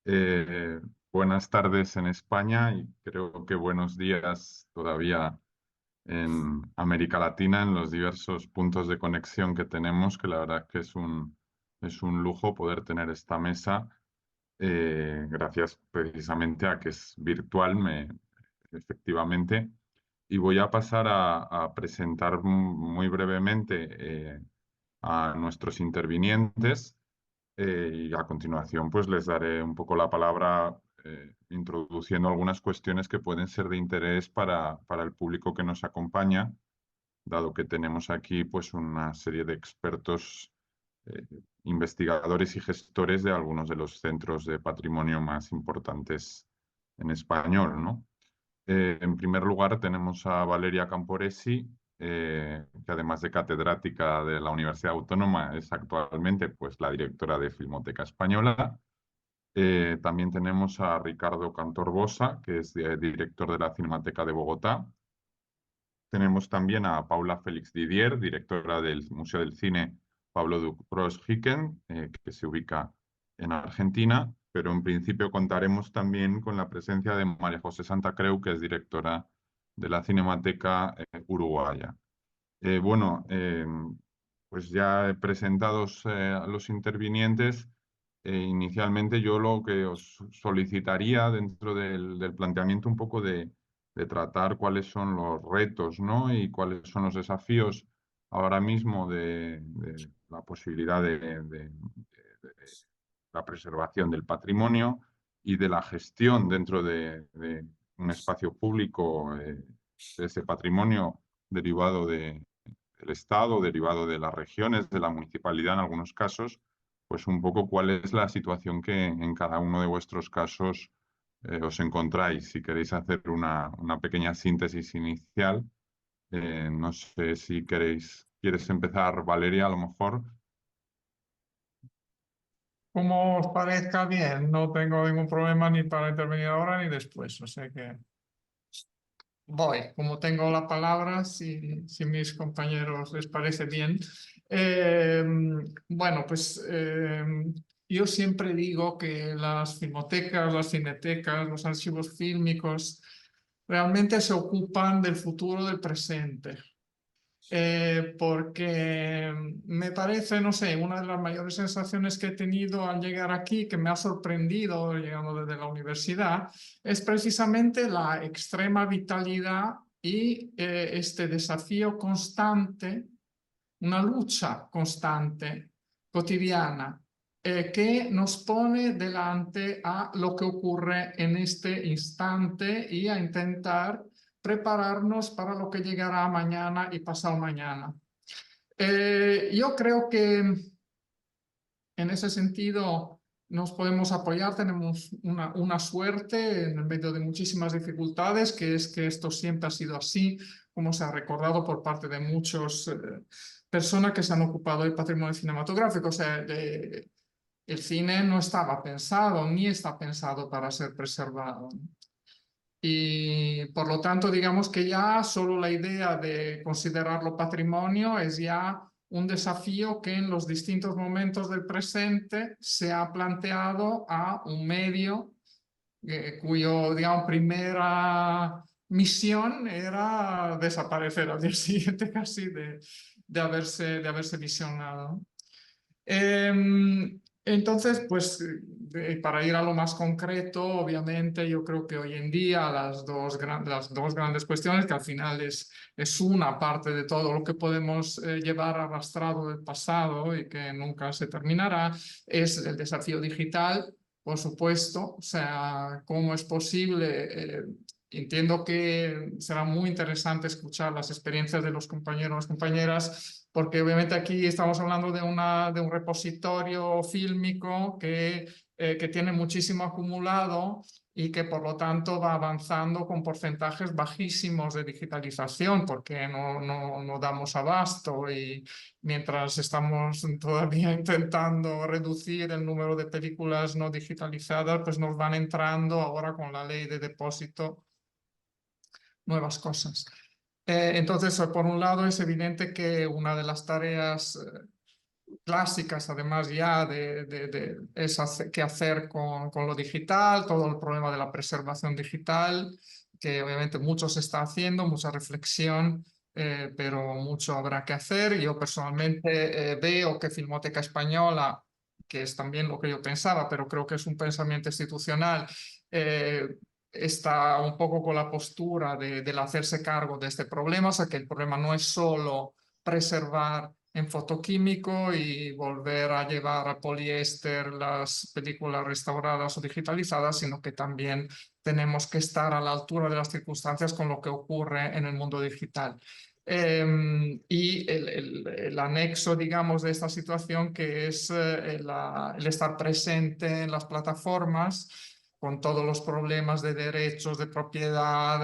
Eh, Buenas tardes en España y creo que buenos días todavía en América Latina, en los diversos puntos de conexión que tenemos, que la verdad que es un lujo poder tener esta mesa, gracias precisamente a que es virtual, efectivamente. Y voy a pasar a presentar muy brevemente a nuestros intervinientes. Y a continuación, pues les daré un poco la palabra, introduciendo algunas cuestiones que pueden ser de interés para el público que nos acompaña, dado que tenemos aquí pues una serie de expertos, eh, investigadores y gestores de algunos de los centros de patrimonio más importantes en español, ¿no? En primer lugar, tenemos a Valeria Camporesi, que además de catedrática de la Universidad Autónoma, es actualmente pues, la directora de Filmoteca Española. También tenemos a Ricardo Cantorbosa, que es director de la Cinemateca de Bogotá. Tenemos también a Paula Félix Didier, directora del Museo del Cine Pablo Ducros-Hicken, que se ubica en Argentina, pero en principio contaremos también con la presencia de María José Santa Creu, que es directora de la Cinemateca Uruguaya. Bueno, pues ya presentados a los intervinientes, inicialmente yo lo que os solicitaría dentro del planteamiento un poco de tratar cuáles son los retos, ¿no? Y cuáles son los desafíos ahora mismo de la posibilidad de la preservación del patrimonio y de la gestión dentro de un espacio público, de ese patrimonio derivado del Estado, derivado de las regiones, de la municipalidad en algunos casos, pues un poco cuál es la situación que en cada uno de vuestros casos os encontráis. Si queréis hacer una pequeña síntesis inicial, no sé si quieres empezar, Valeria, a lo mejor. Como os parezca bien, no tengo ningún problema ni para intervenir ahora ni después, o sea que voy, como tengo la palabra, si mis compañeros les parece bien. Eh, bueno, pues yo siempre digo que las filmotecas, las cinetecas, los archivos fílmicos realmente se ocupan del futuro del presente. Porque me parece, no sé, una de las mayores sensaciones que he tenido al llegar aquí, que me ha sorprendido llegando desde la universidad, es precisamente la extrema vitalidad y este desafío constante, una lucha constante, cotidiana, que nos pone delante a lo que ocurre en este instante y a intentar prepararnos para lo que llegará mañana y pasado mañana. Yo creo que en ese sentido nos podemos apoyar, tenemos una suerte en medio de muchísimas dificultades, que es que esto siempre ha sido así, como se ha recordado por parte de muchas personas que se han ocupado del patrimonio cinematográfico. O sea, el cine no estaba pensado ni está pensado para ser preservado. Y por lo tanto, digamos que ya solo la idea de considerarlo patrimonio es ya un desafío que en los distintos momentos del presente se ha planteado a un medio cuyo, digamos, primera misión era desaparecer al día siguiente casi de haberse visionado. Entonces, pues para ir a lo más concreto, obviamente yo creo que hoy en día las dos grandes cuestiones, que al final es una parte de todo lo que podemos llevar arrastrado del pasado y que nunca se terminará, es el desafío digital, por supuesto. O sea, cómo es posible. Entiendo que será muy interesante escuchar las experiencias de los compañeros y compañeras, porque obviamente aquí estamos hablando de un repositorio fílmico que tiene muchísimo acumulado y que por lo tanto va avanzando con porcentajes bajísimos de digitalización, porque no damos abasto, y mientras estamos todavía intentando reducir el número de películas no digitalizadas, pues nos van entrando ahora con la ley de depósito nuevas cosas. Entonces, por un lado, es evidente que una de las tareas clásicas, además ya qué hacer con lo digital, todo el problema de la preservación digital, que obviamente mucho se está haciendo, mucha reflexión, pero mucho habrá que hacer. Yo personalmente veo que Filmoteca Española, que es también lo que yo pensaba, pero creo que es un pensamiento institucional, está un poco con la postura del hacerse cargo de este problema, o sea que el problema no es solo preservar en fotoquímico y volver a llevar a poliéster las películas restauradas o digitalizadas, sino que también tenemos que estar a la altura de las circunstancias con lo que ocurre en el mundo digital. Y el anexo, digamos, de esta situación que es el estar presente en las plataformas con todos los problemas de derechos, de propiedad,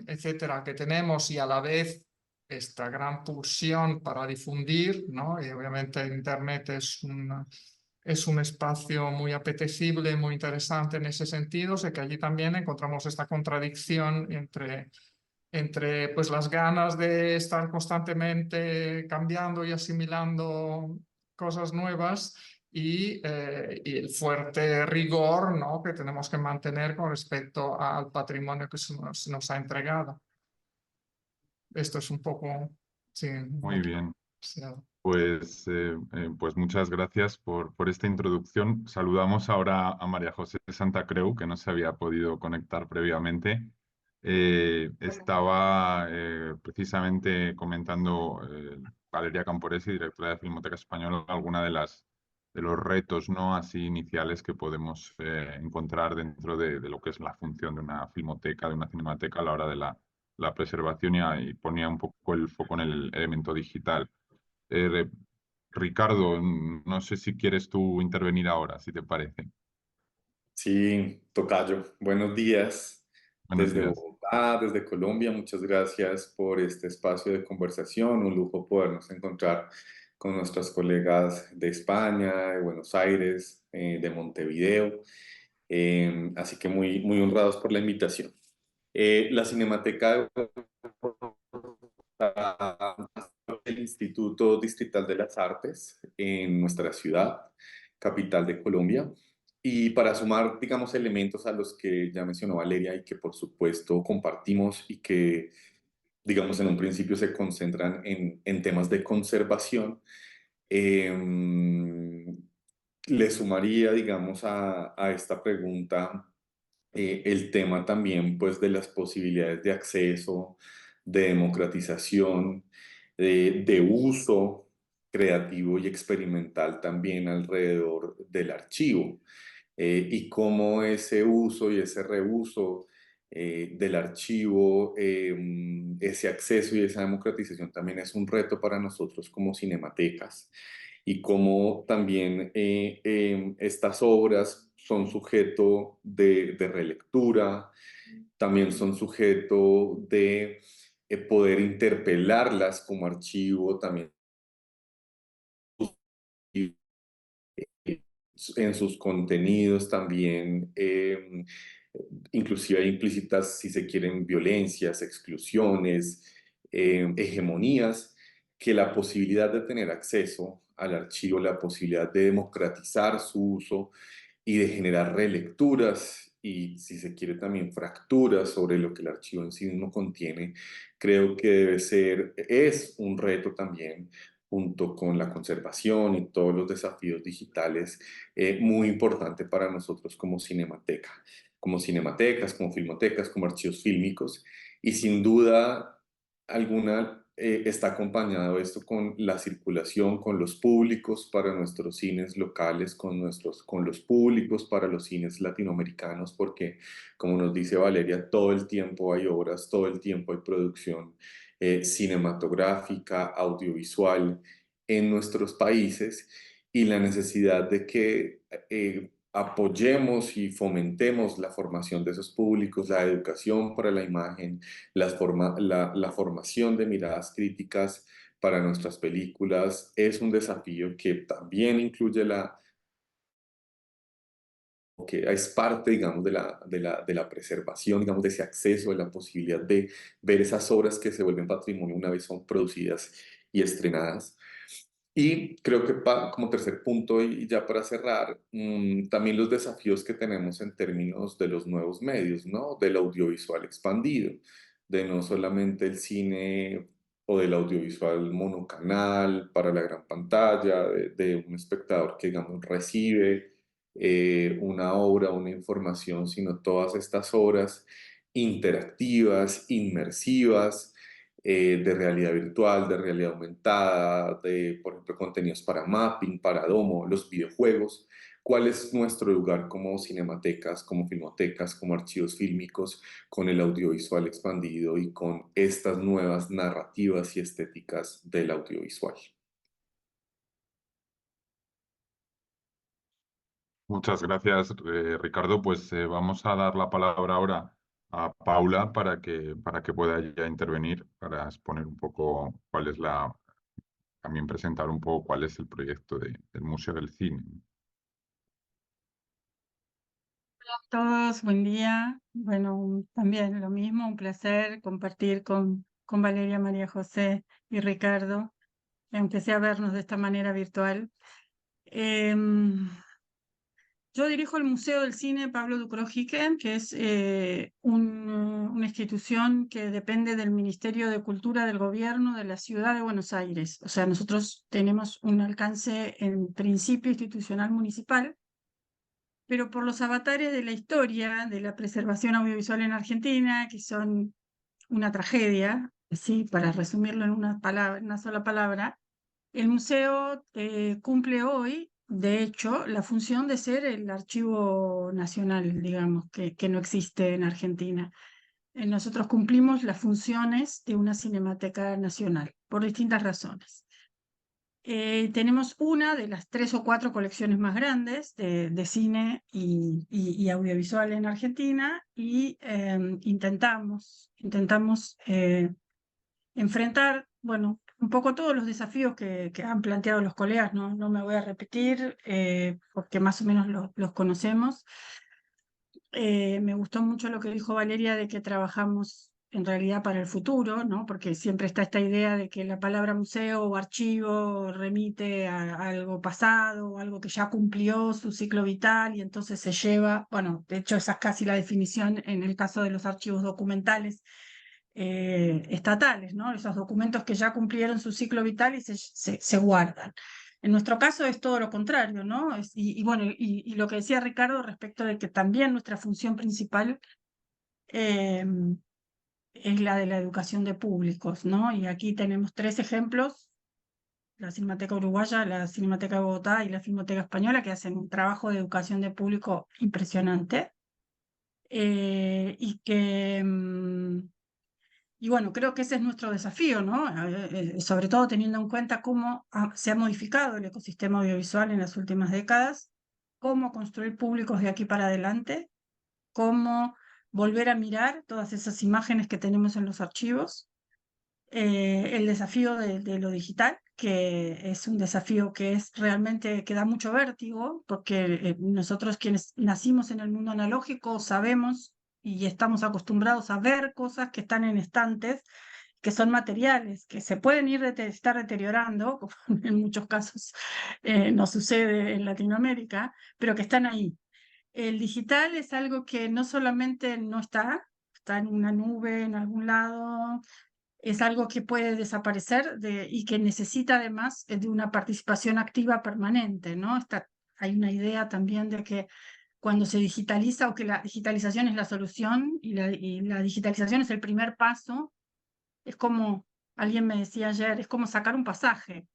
etcétera, que tenemos y a la vez esta gran pulsión para difundir, ¿no? Y obviamente Internet es un espacio muy apetecible, muy interesante en ese sentido, sé que allí también encontramos esta contradicción entre pues, las ganas de estar constantemente cambiando y asimilando cosas nuevas y el fuerte rigor, ¿no? que tenemos que mantener con respecto al patrimonio que se nos ha entregado. Esto es un poco, sí, Muy bien. demasiado. Pues muchas gracias por esta introducción. Saludamos ahora a María José Santa Creu, que no se había podido conectar previamente. Estaba precisamente comentando Valeria Camporesi, directora de Filmoteca Española, alguna de los retos, ¿no? Así iniciales que podemos encontrar dentro de lo que es la función de una filmoteca, de una cinemateca a la hora de la preservación y ponía un poco el foco en el elemento digital. Eh, Ricardo, no sé si quieres tú intervenir ahora, si te parece. Sí, tocayo, buenos días Buenos desde días. Bogotá, desde Colombia. Muchas gracias por este espacio de conversación. Un lujo podernos encontrar con nuestras colegas de España, de Buenos Aires, de Montevideo. Así que muy, muy honrados por la invitación. La Cinemateca de Bogotá, el Instituto Distrital de las Artes en nuestra ciudad, capital de Colombia. Y para sumar, digamos, elementos a los que ya mencionó Valeria y que por supuesto compartimos y que, digamos, en un principio se concentran en temas de conservación, eh, le sumaría, digamos, a esta pregunta el tema también, pues, de las posibilidades de acceso, de democratización, de uso creativo y experimental también alrededor del archivo y cómo ese uso y ese reuso del archivo, ese acceso y esa democratización también es un reto para nosotros como cinematecas y cómo también estas obras son sujeto de relectura, también son sujeto de poder interpelarlas como archivo, también en sus contenidos también, inclusive hay implícitas, si se quieren, violencias, exclusiones, hegemonías, que la posibilidad de tener acceso al archivo, la posibilidad de democratizar su uso y de generar relecturas y, si se quiere, también fracturas sobre lo que el archivo en sí mismo contiene, creo que debe ser, es un reto también junto con la conservación y todos los desafíos digitales, muy importante para nosotros como cinemateca, como cinematecas, como filmotecas, como archivos fílmicos, y sin duda alguna está acompañado esto con la circulación, con los públicos para nuestros cines locales, con los públicos para los cines latinoamericanos, porque como nos dice Valeria, todo el tiempo hay obras, todo el tiempo hay producción cinematográfica, audiovisual en nuestros países y la necesidad de que apoyemos y fomentemos la formación de esos públicos, la educación para la imagen, la formación de miradas críticas para nuestras películas es un desafío que también incluye que es parte, digamos, de la preservación, digamos, de ese acceso, de la posibilidad de ver esas obras que se vuelven patrimonio una vez son producidas y estrenadas. Y creo que como tercer punto, y ya para cerrar, también los desafíos que tenemos en términos de los nuevos medios, ¿no? Del audiovisual expandido, de no solamente el cine o del audiovisual monocanal para la gran pantalla, de un espectador que, digamos, recibe una obra, una información, sino todas estas obras interactivas, inmersivas, de realidad virtual, de realidad aumentada, de, por ejemplo, contenidos para mapping, para domo, los videojuegos. ¿Cuál es nuestro lugar como cinematecas, como filmotecas, como archivos fílmicos, con el audiovisual expandido y con estas nuevas narrativas y estéticas del audiovisual? Muchas gracias, Ricardo. Pues vamos a dar la palabra ahora a Paula para que pueda ya intervenir, para exponer un poco cuál es también presentar un poco cuál es el proyecto del Museo del Cine. Hola a todos, buen día. Bueno, también lo mismo, un placer compartir con Valeria, María José y Ricardo, aunque sea vernos de esta manera virtual. Yo dirijo el Museo del Cine Pablo Ducros-Hicken, que es una institución que depende del Ministerio de Cultura del Gobierno de la Ciudad de Buenos Aires. O sea, nosotros tenemos un alcance en principio institucional municipal, pero por los avatares de la historia de la preservación audiovisual en Argentina, que son una tragedia, así para resumirlo en una sola palabra, el museo cumple hoy, de hecho, la función de ser el archivo nacional, digamos, que no existe en Argentina. Nosotros cumplimos las funciones de una cinemateca nacional, por distintas razones. Tenemos una de las 3 o 4 colecciones más grandes de cine y audiovisual en Argentina y intentamos enfrentar, bueno, un poco todos los desafíos que han planteado los colegas, no me voy a repetir porque más o menos los conocemos. Me gustó mucho lo que dijo Valeria de que trabajamos en realidad para el futuro, ¿no? Porque siempre está esta idea de que la palabra museo o archivo remite a algo pasado, o algo que ya cumplió su ciclo vital y entonces se lleva, bueno, de hecho esa es casi la definición en el caso de los archivos documentales estatales, ¿no? Esos documentos que ya cumplieron su ciclo vital y se guardan. En nuestro caso es todo lo contrario, ¿no? Bueno, y lo que decía Ricardo respecto de que también nuestra función principal es la de la educación de públicos, ¿no? Y aquí tenemos 3 ejemplos, la Cinemateca Uruguaya, la Cinemateca de Bogotá y la Filmoteca Española, que hacen un trabajo de educación de público impresionante y que... Y bueno, creo que ese es nuestro desafío, ¿no? Sobre todo teniendo en cuenta cómo se ha modificado el ecosistema audiovisual en las últimas décadas, cómo construir públicos de aquí para adelante, cómo volver a mirar todas esas imágenes que tenemos en los archivos, el desafío de lo digital, que es un desafío que es realmente, que da mucho vértigo, porque nosotros quienes nacimos en el mundo analógico sabemos y estamos acostumbrados a ver cosas que están en estantes, que son materiales, que se pueden estar deteriorando, como en muchos casos nos sucede en Latinoamérica, pero que están ahí. El digital es algo que no solamente no está en una nube en algún lado, es algo que puede desaparecer y que necesita además de una participación activa permanente, ¿no? Hay una idea también de que cuando se digitaliza o que la digitalización es la solución y la digitalización es el primer paso, es como, alguien me decía ayer, es como sacar un pasaje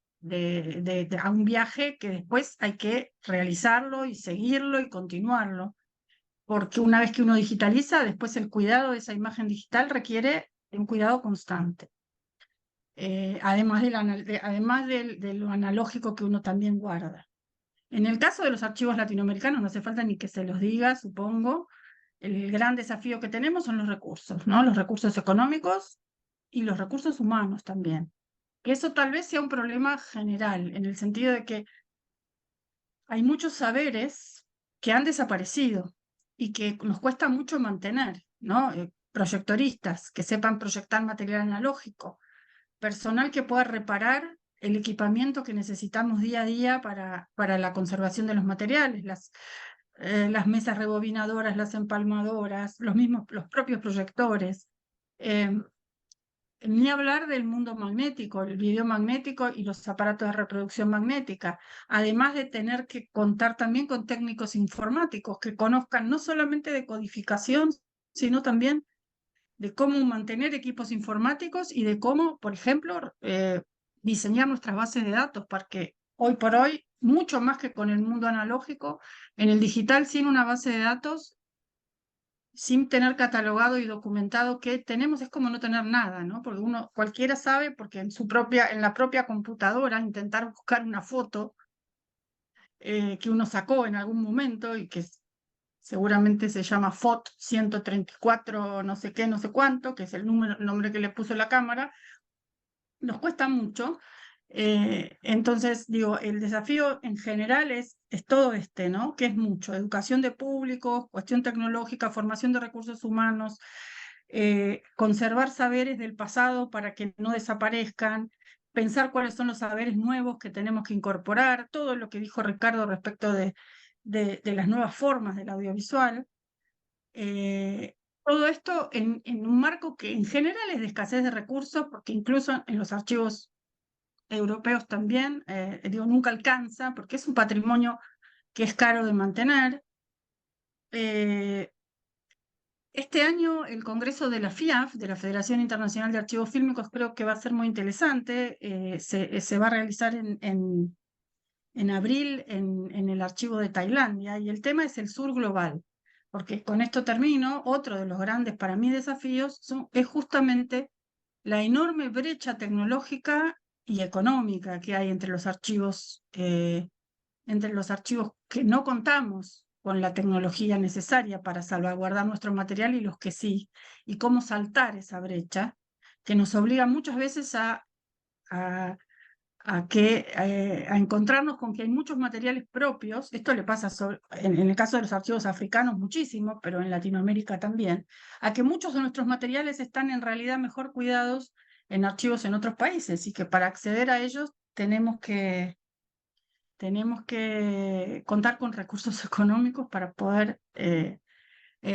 a un viaje que después hay que realizarlo y seguirlo y continuarlo, porque una vez que uno digitaliza, después el cuidado de esa imagen digital requiere un cuidado constante. Además, de lo analógico que uno también guarda. En el caso de los archivos latinoamericanos, no hace falta ni que se los diga, supongo, el gran desafío que tenemos son los recursos, ¿no? Los recursos económicos y los recursos humanos también. Que eso tal vez sea un problema general, en el sentido de que hay muchos saberes que han desaparecido y que nos cuesta mucho mantener, ¿no? Proyectoristas que sepan proyectar material analógico, personal que pueda reparar el equipamiento que necesitamos día a día para la conservación de los materiales, las mesas rebobinadoras, las empalmadoras, los propios proyectores. Ni hablar del mundo magnético, el video magnético y los aparatos de reproducción magnética, además de tener que contar también con técnicos informáticos que conozcan no solamente de codificación, sino también de cómo mantener equipos informáticos y de cómo, por ejemplo, diseñar nuestras bases de datos, porque hoy por hoy, mucho más que con el mundo analógico, en el digital, sin una base de datos, sin tener catalogado y documentado qué tenemos, es como no tener nada, ¿no? Porque cualquiera sabe, porque en la propia computadora, intentar buscar una foto que uno sacó en algún momento y que seguramente se llama FOT 134, no sé qué, no sé cuánto, que es el nombre que le puso la cámara, nos cuesta mucho. Entonces, digo, el desafío en general es todo ¿no? Que es mucho: educación de públicos, cuestión tecnológica, formación de recursos humanos, conservar saberes del pasado para que no desaparezcan, pensar cuáles son los saberes nuevos que tenemos que incorporar, todo lo que dijo Ricardo respecto de las nuevas formas del audiovisual. Todo esto en un marco que en general es de escasez de recursos, porque incluso en los archivos europeos también, digo, nunca alcanza, porque es un patrimonio que es caro de mantener. Este año el Congreso de la FIAF, de la Federación Internacional de Archivos Fílmicos, creo que va a ser muy interesante. Se va a realizar en abril en el archivo de Tailandia, y el tema es el sur global, porque con esto termino. Otro de los grandes para mí desafíos es justamente la enorme brecha tecnológica y económica que hay entre los archivos que no contamos con la tecnología necesaria para salvaguardar nuestro material y los que sí, y cómo saltar esa brecha que nos obliga muchas veces a encontrarnos con que hay muchos materiales propios. Esto le pasa en el caso de los archivos africanos muchísimo, pero en Latinoamérica también, a que muchos de nuestros materiales están en realidad mejor cuidados en archivos en otros países, y que para acceder a ellos tenemos que contar con recursos económicos para poder,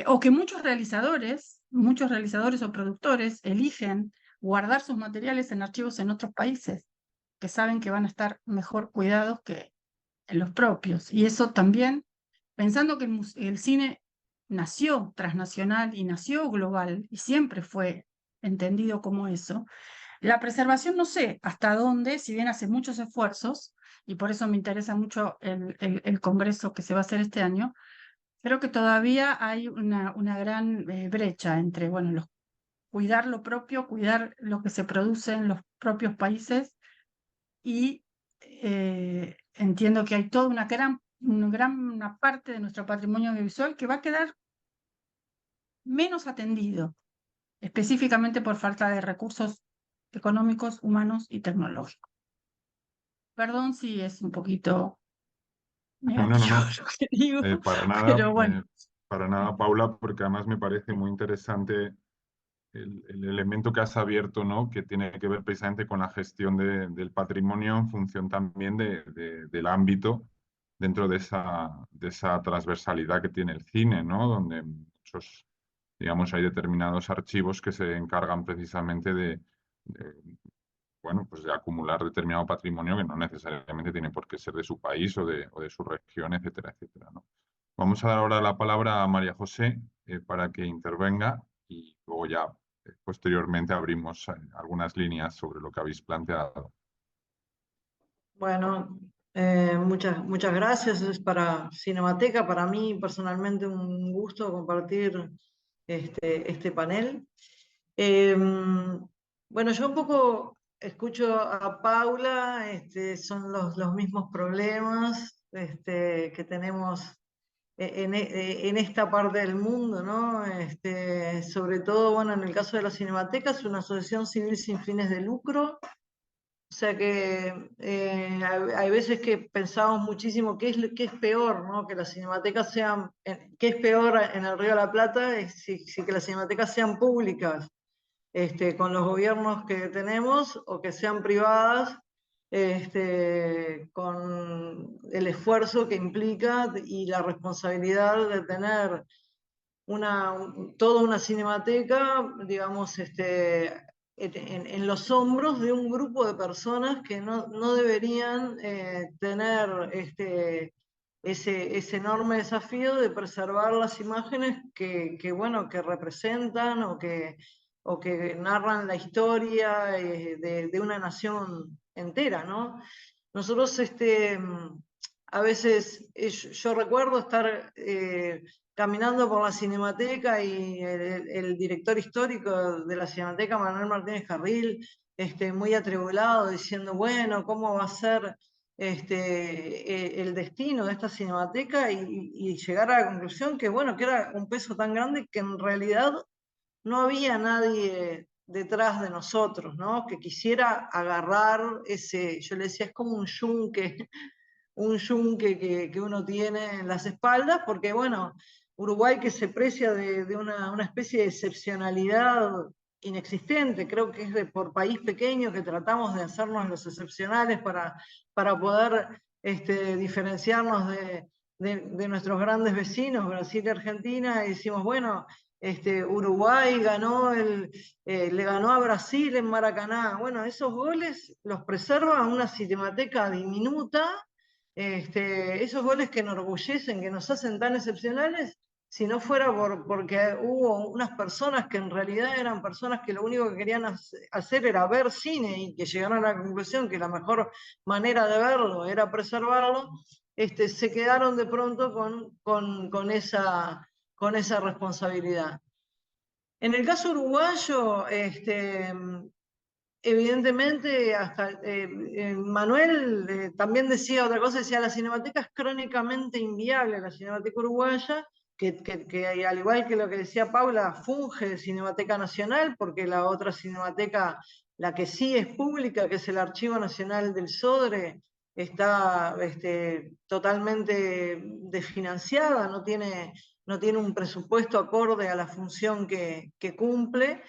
o que muchos realizadores o productores eligen guardar sus materiales en archivos en otros países, que saben que van a estar mejor cuidados que en los propios. Y eso también, pensando que el cine nació transnacional y nació global, y siempre fue entendido como eso, la preservación no sé hasta dónde, si bien hace muchos esfuerzos, y por eso me interesa mucho el congreso que se va a hacer este año, creo que todavía hay una gran brecha entre, bueno, cuidar lo propio, cuidar lo que se produce en los propios países, y entiendo que hay toda una gran parte de nuestro patrimonio audiovisual que va a quedar menos atendido, específicamente por falta de recursos económicos, humanos y tecnológicos. Perdón si es un poquito No, negativo lo que digo, pero bueno. Para nada, Paula, porque además me parece muy interesante el elemento que has abierto, ¿no? Que tiene que ver precisamente con la gestión del patrimonio en función también del ámbito dentro de esa transversalidad que tiene el cine, ¿no? Donde muchos, digamos, hay determinados archivos que se encargan precisamente bueno, pues de acumular determinado patrimonio que no necesariamente tiene por qué ser de su país o de su región, etcétera, etcétera, ¿no? Vamos a dar ahora la palabra a María José para que intervenga, y luego ya posteriormente abrimos algunas líneas sobre lo que habéis planteado. Bueno, muchas gracias. Es para Cinemateca, para mí personalmente un gusto compartir este panel. Bueno, yo un poco escucho a Paula, son los mismos problemas que tenemos en esta parte del mundo, ¿no? Sobre todo, bueno, en el caso de la Cinemateca, es una asociación civil sin fines de lucro. O sea que hay veces que pensamos muchísimo qué es peor, ¿no? Que las cinematecas sean, qué es peor en el Río de la Plata, es si que las cinematecas sean públicas, con los gobiernos que tenemos, o que sean privadas, con el esfuerzo que implica y la responsabilidad de tener toda una cinemateca, digamos, en los hombros de un grupo de personas que no deberían tener ese enorme desafío de preservar las imágenes bueno, que representan o que narran la historia de una nación entera, ¿no? Nosotros, a veces, yo recuerdo estar caminando por la Cinemateca y el director histórico de la Cinemateca, Manuel Martínez Carril, muy atribulado, diciendo, bueno, ¿cómo va a ser el destino de esta Cinemateca? Y llegar a la conclusión que, bueno, que era un peso tan grande que en realidad no había nadie detrás de nosotros, ¿no? Que quisiera agarrar yo le decía, es como un yunque que uno tiene en las espaldas, porque bueno, Uruguay que se precia de una especie de excepcionalidad inexistente, creo que es por país pequeño que tratamos de hacernos los excepcionales para poder diferenciarnos de nuestros grandes vecinos, Brasil y Argentina, y decimos, bueno, Uruguay le ganó a Brasil en Maracaná. Bueno, esos goles los preserva una cinemateca diminuta, esos goles que enorgullecen, que nos hacen tan excepcionales, si no fuera porque hubo unas personas que en realidad eran personas que lo único que querían hacer era ver cine y que llegaron a la conclusión que la mejor manera de verlo era preservarlo, se quedaron de pronto con esa responsabilidad. En el caso uruguayo, evidentemente, hasta Manuel también decía otra cosa, decía, la cinemateca es crónicamente inviable, la cinemateca uruguaya, que al igual que lo que decía Paula, funge de Cinemateca Nacional, porque la otra cinemateca, la que sí es pública, que es el Archivo Nacional del Sodre, está totalmente desfinanciada, no tiene un presupuesto acorde a la función que cumple.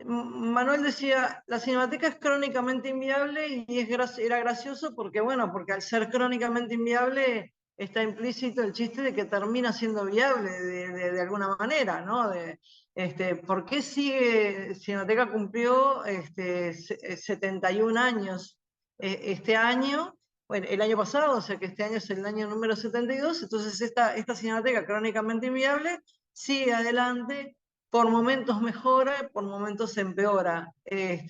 Manuel decía, la cinemateca es crónicamente inviable y era gracioso porque, bueno, porque al ser crónicamente inviable está implícito el chiste de que termina siendo viable de alguna manera, ¿no? ¿Por qué Cinemateca cumplió 71 años este año? Bueno, el año pasado, o sea que este año es el año número 72, entonces esta cinemateca crónicamente inviable sigue adelante, por momentos mejora, por momentos empeora. Y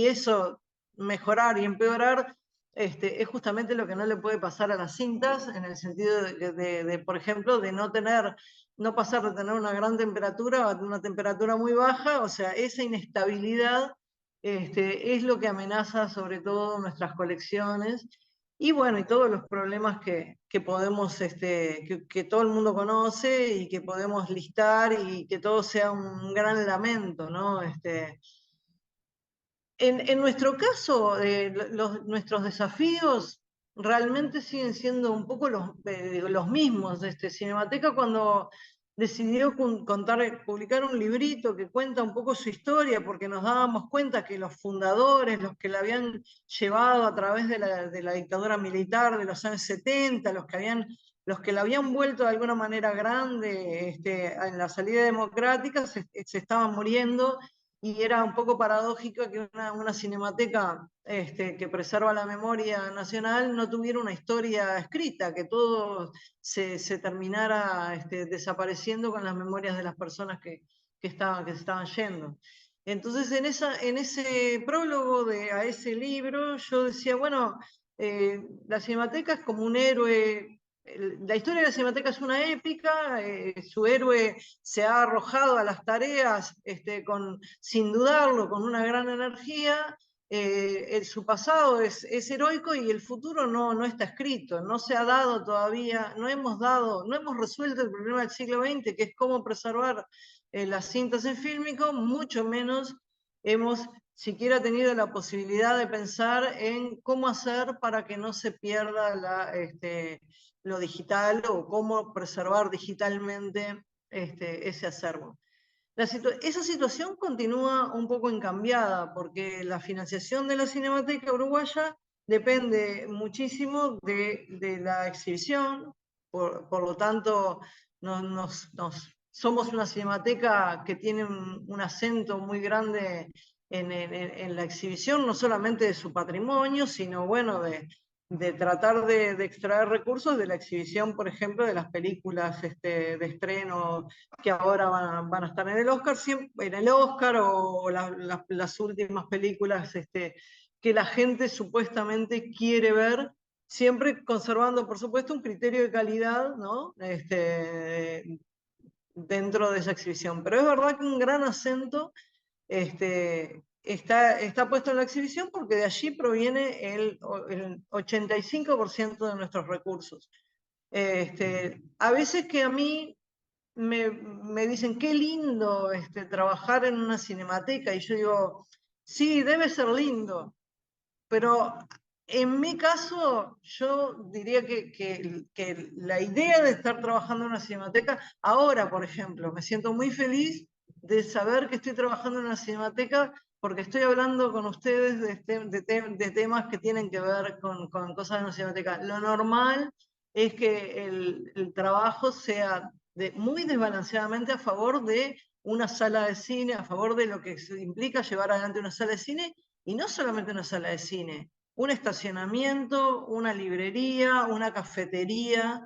eso, mejorar y empeorar, es justamente lo que no le puede pasar a las cintas, en el sentido por ejemplo, de no pasar de tener una gran temperatura a una temperatura muy baja, o sea, esa inestabilidad es lo que amenaza sobre todo nuestras colecciones. Y bueno, y todos los problemas que podemos, que todo el mundo conoce y que podemos listar y que todo sea un gran lamento, ¿no? En nuestro caso, nuestros desafíos realmente siguen siendo un poco los mismos. Cinemateca, cuando decidió publicar un librito que cuenta un poco su historia, porque nos dábamos cuenta que los fundadores, los que la habían llevado a través de la dictadura militar de los años 70, los que la habían vuelto de alguna manera grande en la salida democrática, se estaban muriendo, y era un poco paradójico que una cinemateca que preserva la memoria nacional no tuviera una historia escrita, que todo se terminara desapareciendo con las memorias de las personas que se estaban yendo. Entonces, en ese prólogo a ese libro, yo decía, bueno, la cinemateca es como un héroe. La historia de la cinemateca es una épica, su héroe se ha arrojado a las tareas sin dudarlo, con una gran energía. Su pasado es heroico y el futuro no está escrito, no se ha dado todavía, no hemos resuelto el problema del siglo XX, que es cómo preservar las cintas en fílmico, mucho menos hemos siquiera tenido la posibilidad de pensar en cómo hacer para que no se pierda lo digital, o cómo preservar digitalmente ese acervo. esa situación continúa un poco incambiada, porque la financiación de la Cinemateca Uruguaya depende muchísimo de la exhibición, por lo tanto somos una cinemateca que tiene un acento muy grande en la exhibición, no solamente de su patrimonio, sino bueno, de tratar de extraer recursos de la exhibición, por ejemplo, de las películas de estreno que ahora van a estar en el Oscar, o las últimas películas que la gente supuestamente quiere ver, siempre conservando, por supuesto, un criterio de calidad, ¿no? Dentro de esa exhibición. Pero es verdad que un gran acento está puesto en la exhibición, porque de allí proviene el 85% de nuestros recursos. A veces que a mí me dicen, qué lindo trabajar en una cinemateca, y yo digo, sí, debe ser lindo, pero en mi caso yo diría que la idea de estar trabajando en una cinemateca, ahora por ejemplo, me siento muy feliz de saber que estoy trabajando en una cinemateca, porque estoy hablando con ustedes de temas que tienen que ver con cosas de una cinemateca. Lo normal es que el trabajo sea muy desbalanceadamente a favor de una sala de cine, a favor de lo que implica llevar adelante una sala de cine, y no solamente una sala de cine, un estacionamiento, una librería, una cafetería,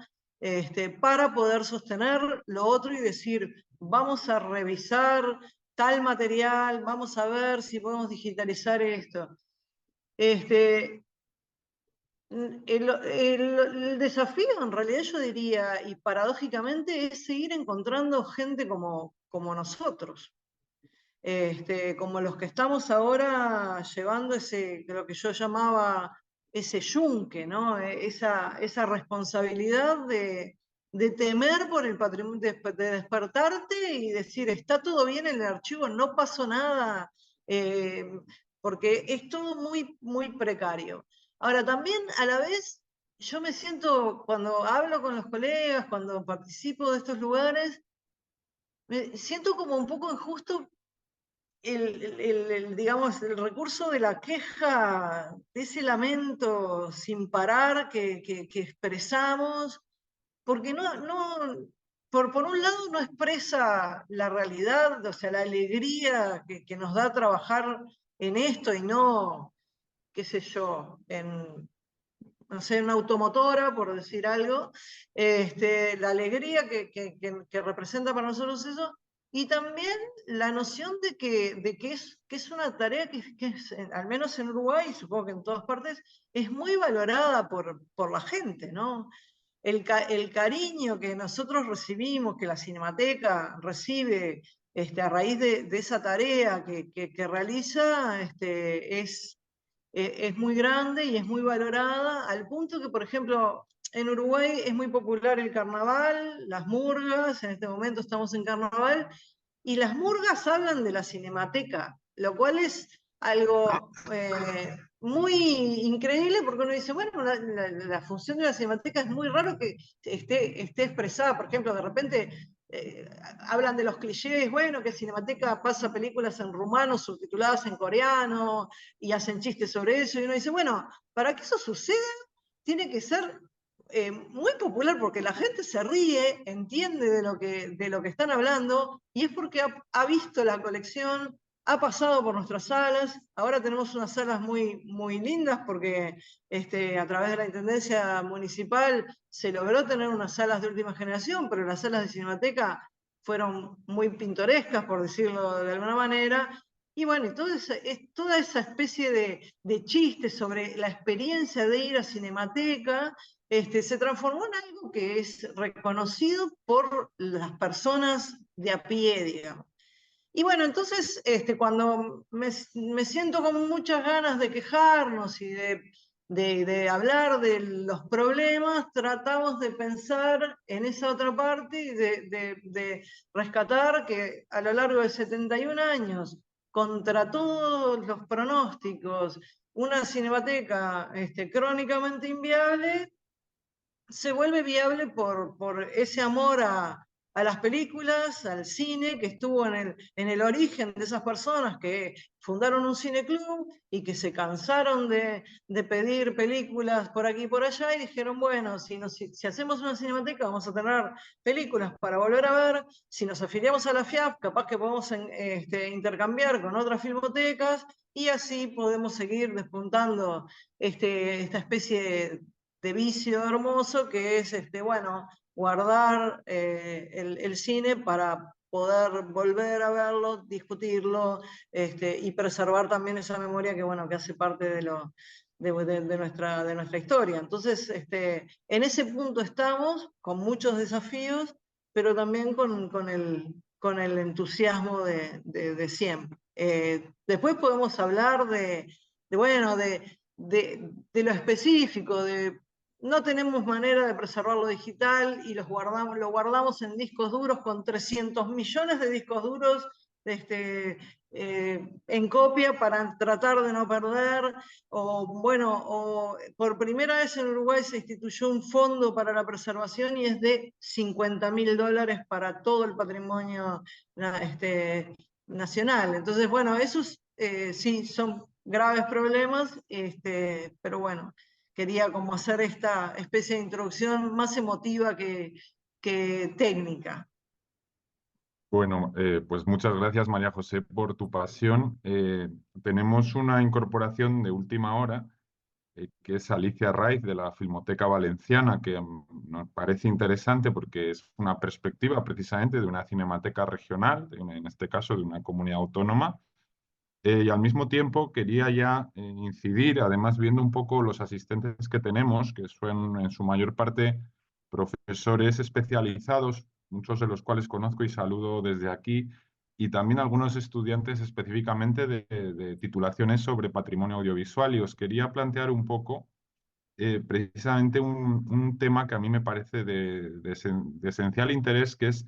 para poder sostener lo otro y decir, vamos a revisar tal material, vamos a ver si podemos digitalizar esto. El desafío, en realidad, yo diría, y paradójicamente, es seguir encontrando gente como nosotros. Como los que estamos ahora llevando lo que yo llamaba ese yunque, ¿no? Esa responsabilidad de temer por el patrimonio, de despertarte y decir, está todo bien en el archivo, no pasó nada, porque es todo muy, muy precario. Ahora, también a la vez, yo me siento, cuando hablo con los colegas, cuando participo de estos lugares, me siento como un poco injusto digamos, el recurso de la queja, de ese lamento sin parar que expresamos, porque por un lado no expresa la realidad, o sea, la alegría que nos da trabajar en esto, y no, qué sé yo, no sé, una automotora, por decir algo, la alegría que representa para nosotros eso, y también la noción de que es una tarea que es, al menos en Uruguay, y supongo que en todas partes, es muy valorada por la gente, ¿no? El cariño que nosotros recibimos, que la Cinemateca recibe a raíz de esa tarea que realiza, es muy grande y es muy valorada, al punto que, por ejemplo, en Uruguay es muy popular el carnaval, las murgas, en este momento estamos en carnaval, y las murgas hablan de la Cinemateca, lo cual es algo muy increíble, porque uno dice, bueno, la función de la Cinemateca es muy raro que esté expresada. Por ejemplo, de repente hablan de los clichés, bueno, que Cinemateca pasa películas en rumano subtituladas en coreano y hacen chistes sobre eso, y uno dice, bueno, para que eso suceda tiene que ser muy popular, porque la gente se ríe, entiende de lo que están hablando, y es porque ha visto la colección, ha pasado por nuestras salas. Ahora tenemos unas salas muy, muy lindas, porque a través de la Intendencia Municipal se logró tener unas salas de última generación, pero las salas de Cinemateca fueron muy pintorescas, por decirlo de alguna manera. Y bueno, y toda esa especie de chistes sobre la experiencia de ir a Cinemateca, se transformó en algo que es reconocido por las personas de a pie, digamos. Y bueno, entonces, cuando me siento con muchas ganas de quejarnos y de hablar de los problemas, tratamos de pensar en esa otra parte y de rescatar que a lo largo de 71 años, contra todos los pronósticos, una cinemateca crónicamente inviable se vuelve viable por ese amor a las películas, al cine, que estuvo en el origen de esas personas que fundaron un cineclub y que se cansaron de pedir películas por aquí y por allá y dijeron, bueno, si hacemos una cinemateca vamos a tener películas para volver a ver, si nos afiliamos a la FIAP, capaz que podemos intercambiar con otras filmotecas y así podemos seguir despuntando esta especie de vicio hermoso que es, bueno, guardar el cine para poder volver a verlo, discutirlo y preservar también esa memoria que, bueno, que hace parte de nuestra historia. Entonces, en ese punto estamos, con muchos desafíos, pero también con el entusiasmo de siempre. Después podemos hablar bueno, de lo específico, no tenemos manera de preservarlo digital y lo guardamos en discos duros con 300 millones de discos duros en copia para tratar de no perder, o por primera vez en Uruguay se instituyó un fondo para la preservación y es de $50.000 para todo el patrimonio nacional. Entonces, bueno, esos sí son graves problemas, pero bueno, quería como hacer esta especie de introducción más emotiva que técnica. Bueno, pues muchas gracias, María José, por tu pasión. Tenemos una incorporación de última hora, que es Alicia Raiz de la Filmoteca Valenciana, que nos parece interesante porque es una perspectiva precisamente de una cinemateca regional, en este caso de una comunidad autónoma. Y al mismo tiempo quería ya incidir, además viendo un poco los asistentes que tenemos, que son en su mayor parte profesores especializados, muchos de los cuales conozco y saludo desde aquí, y también algunos estudiantes específicamente de titulaciones sobre patrimonio audiovisual. Y os quería plantear un poco precisamente un tema que a mí me parece de esencial interés, que es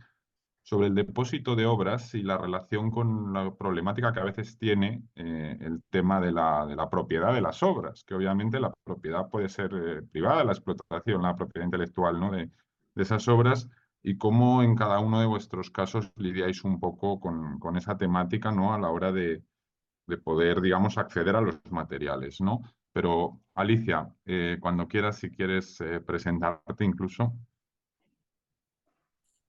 sobre el depósito de obras y la relación con la problemática que a veces tiene el tema de la propiedad de las obras, que obviamente la propiedad puede ser privada, la explotación, la propiedad intelectual, ¿no? de esas obras, y cómo en cada uno de vuestros casos lidiáis un poco con esa temática, ¿no? A la hora de poder, digamos, acceder a los materiales, ¿no? Pero, Alicia, cuando quieras, si quieres presentarte incluso.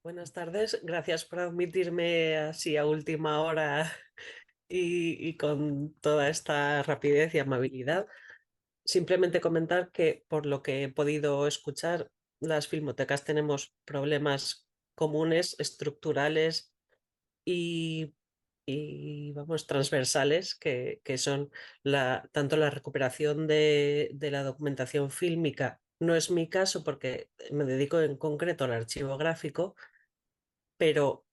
Buenas tardes, gracias por admitirme así a última hora y con toda esta rapidez y amabilidad. Simplemente comentar que por lo que he podido escuchar, las filmotecas tenemos problemas comunes, estructurales y, vamos, transversales, que son tanto la recuperación de la documentación fílmica. No es mi caso porque me dedico en concreto al archivo gráfico, pero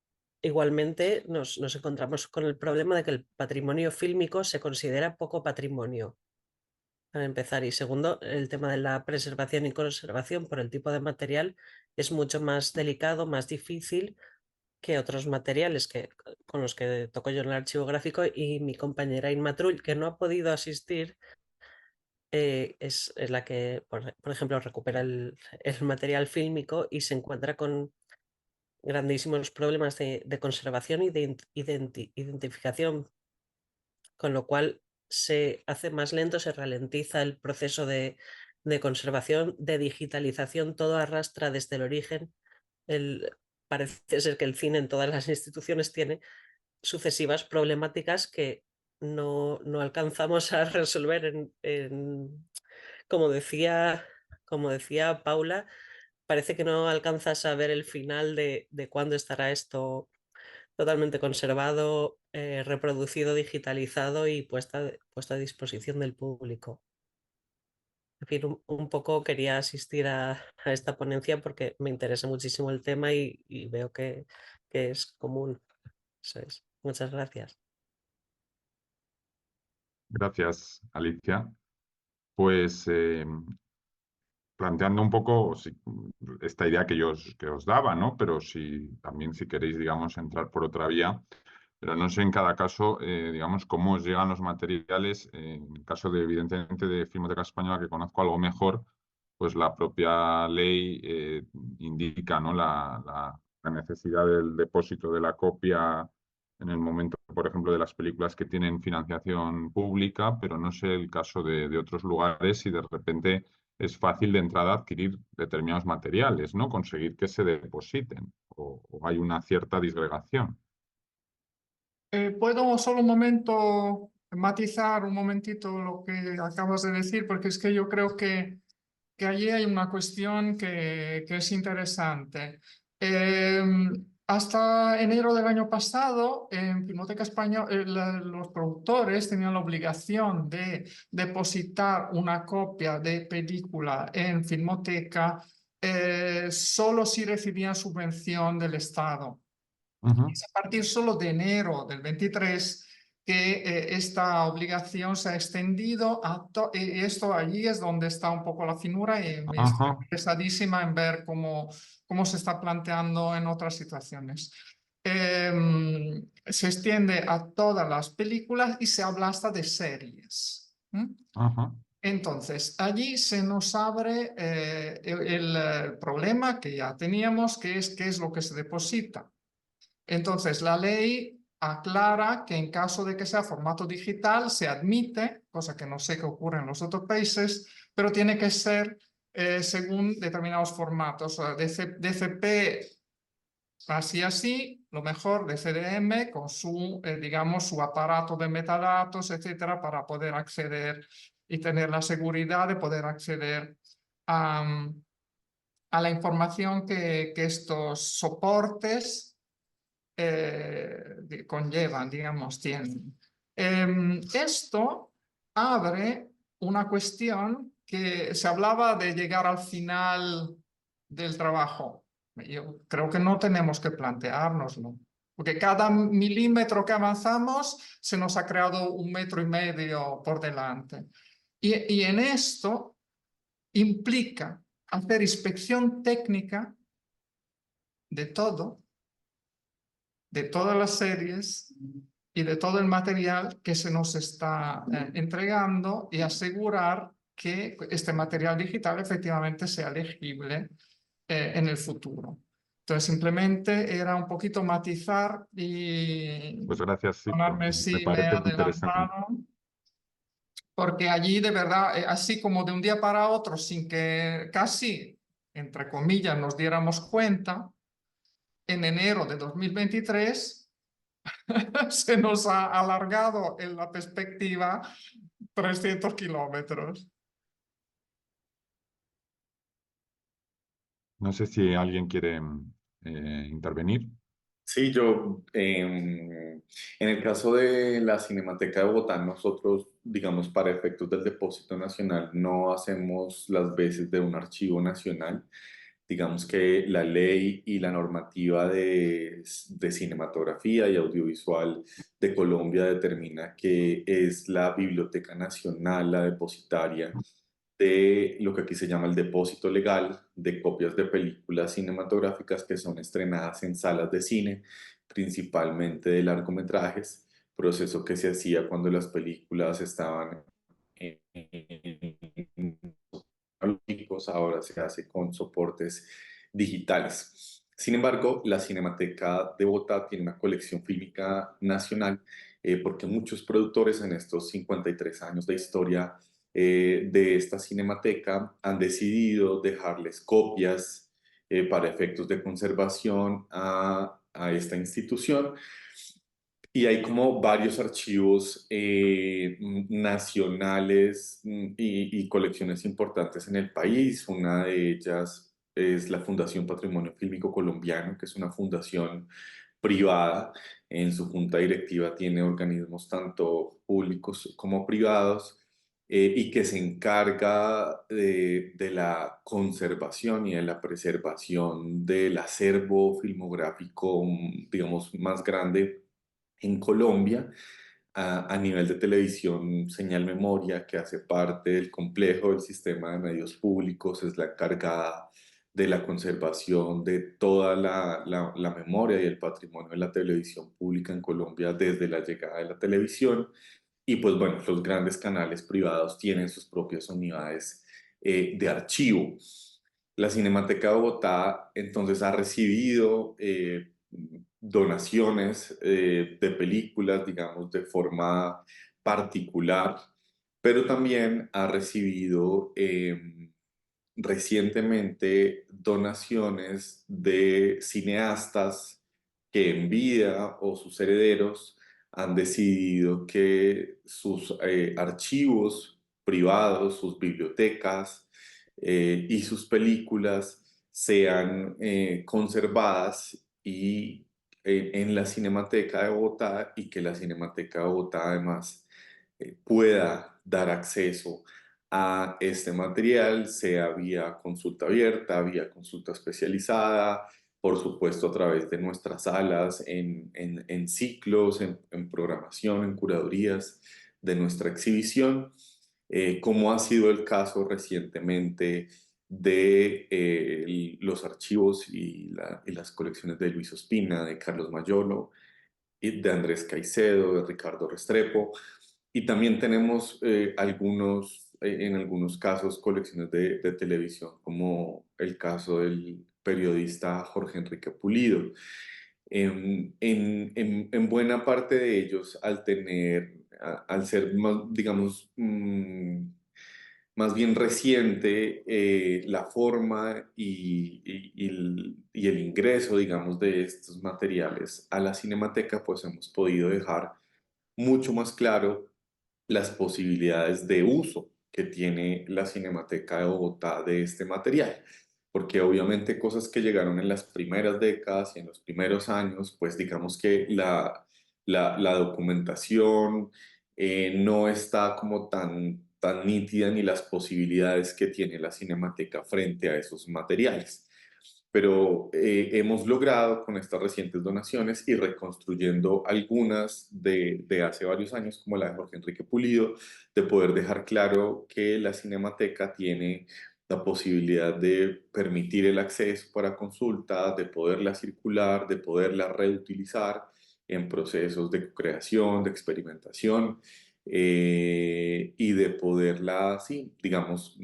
igualmente nos encontramos con el problema de que el patrimonio fílmico se considera poco patrimonio, para empezar. Y segundo, el tema de la preservación y conservación por el tipo de material es mucho más delicado, más difícil que otros materiales con los que toco yo en el archivo gráfico, y mi compañera Inmatrull, que no ha podido asistir, es la que, por ejemplo, recupera el material fílmico y se encuentra con grandísimos problemas de conservación y de identificación, con lo cual se hace más lento, se ralentiza el proceso de conservación, de digitalización, todo arrastra desde el origen. Parece ser que el cine en todas las instituciones tiene sucesivas problemáticas que no alcanzamos a resolver como decía Paula, parece que no alcanzas a ver el final de cuándo estará esto totalmente conservado, reproducido, digitalizado y puesto a disposición del público. En fin, un poco quería asistir a esta ponencia porque me interesa muchísimo el tema y veo que es común. Eso es. Muchas gracias. Gracias, Alicia. Pues planteando un poco esta idea que os daba, ¿no? Pero también si queréis, digamos, entrar por otra vía, pero no sé en cada caso, digamos, cómo os llegan los materiales. En el caso evidentemente, de Filmoteca Española, que conozco algo mejor, pues la propia ley indica, ¿no? la necesidad del depósito de la copia en el momento, por ejemplo, de las películas que tienen financiación pública, pero no sé el caso de otros lugares si de repente es fácil de entrada adquirir determinados materiales, ¿no? Conseguir que se depositen o hay una cierta disgregación. ¿Puedo solo un momento matizar un momentito lo que acabas de decir? Porque es que yo creo que allí hay una cuestión que es interesante. Eh, Hasta enero del año pasado, en Filmoteca Española, los productores tenían la obligación de depositar una copia de película en Filmoteca solo si recibían subvención del Estado. Ujú. Es a partir solo de enero del 23 que esta obligación se ha extendido y esto allí es donde está un poco la finura y me estoy Ajá, interesadísima en ver cómo se está planteando en otras situaciones. Se extiende a todas las películas y se habla hasta de series. ajá, Entonces, allí se nos abre el problema que ya teníamos, que es qué es lo que se deposita. Entonces, la ley aclara que en caso de que sea formato digital se admite, cosa que no sé qué ocurre en los otros países, pero tiene que ser según determinados formatos. O sea, DCP así, lo mejor de CDM con su, digamos, su aparato de metadatos, etcétera, para poder acceder y tener la seguridad de poder acceder a la información que estos soportes conllevan, digamos, tienen. Esto abre una cuestión que se hablaba de llegar al final del trabajo. Yo creo que no tenemos que planteárnoslo, porque cada milímetro que avanzamos se nos ha creado 1,5 metros por delante. Y en esto implica hacer inspección técnica de todo, de todas las series y de todo el material que se nos está entregando y asegurar que este material digital efectivamente sea legible en el futuro. Entonces, simplemente era un poquito matizar y pues gracias, sí, perdonarme me si me he parece muy interesante. adelantado, porque allí de verdad, así como de un día para otro, sin que casi, entre comillas, nos diéramos cuenta, en enero de 2023 se nos ha alargado en la perspectiva 300 kilómetros. No sé si alguien quiere intervenir. Sí, yo, en el caso de la Cinemateca de Bogotá, nosotros, digamos, para efectos del Depósito Nacional, no hacemos las veces de un archivo nacional. Digamos que la ley y la normativa de cinematografía y audiovisual de Colombia determina que es la Biblioteca Nacional la depositaria de lo que aquí se llama el depósito legal de copias de películas cinematográficas que son estrenadas en salas de cine, principalmente de largometrajes, proceso que se hacía cuando las películas estaban en analógicos, ahora se hace con soportes digitales. Sin embargo, la Cinemateca de Bogotá tiene una colección fílmica nacional porque muchos productores en estos 53 años de historia de esta cinemateca han decidido dejarles copias para efectos de conservación a esta institución. Y hay como varios archivos nacionales y colecciones importantes en el país. Una de ellas es la Fundación Patrimonio Fílmico Colombiano, que es una fundación privada. En su junta directiva tiene organismos tanto públicos como privados y que se encarga de la conservación y de la preservación del acervo filmográfico, digamos, más grande en Colombia. A nivel de televisión, Señal Memoria, que hace parte del complejo del sistema de medios públicos, es la encargada de la conservación de toda la memoria y el patrimonio de la televisión pública en Colombia desde la llegada de la televisión. Y pues bueno, los grandes canales privados tienen sus propias unidades de archivo. La Cinemateca de Bogotá entonces ha recibido donaciones de películas, digamos, de forma particular, pero también ha recibido recientemente donaciones de cineastas que en vida o sus herederos han decidido que sus archivos privados, sus bibliotecas y sus películas sean conservadas y en la Cinemateca de Bogotá, y que la Cinemateca de Bogotá además pueda dar acceso a este material, sea vía consulta abierta, vía consulta especializada, por supuesto a través de nuestras salas, en ciclos, en programación, en curadurías de nuestra exhibición, como ha sido el caso recientemente de los archivos y las colecciones de Luis Ospina, de Carlos Mayolo, y de Andrés Caicedo, de Ricardo Restrepo. Y también tenemos en algunos casos, colecciones de televisión, como el caso del periodista Jorge Enrique Pulido. En buena parte de ellos, al ser más, digamos, más bien reciente, la forma y el ingreso, digamos, de estos materiales a la Cinemateca, pues hemos podido dejar mucho más claro las posibilidades de uso que tiene la Cinemateca de Bogotá de este material. Porque obviamente cosas que llegaron en las primeras décadas y en los primeros años, pues digamos que la documentación no está como tan nítida, ni las posibilidades que tiene la Cinemateca frente a esos materiales. Pero hemos logrado con estas recientes donaciones y reconstruyendo algunas de hace varios años, como la de Jorge Enrique Pulido, de poder dejar claro que la Cinemateca tiene la posibilidad de permitir el acceso para consulta, de poderla circular, de poderla reutilizar en procesos de creación, de experimentación, y de poderla, sí, digamos,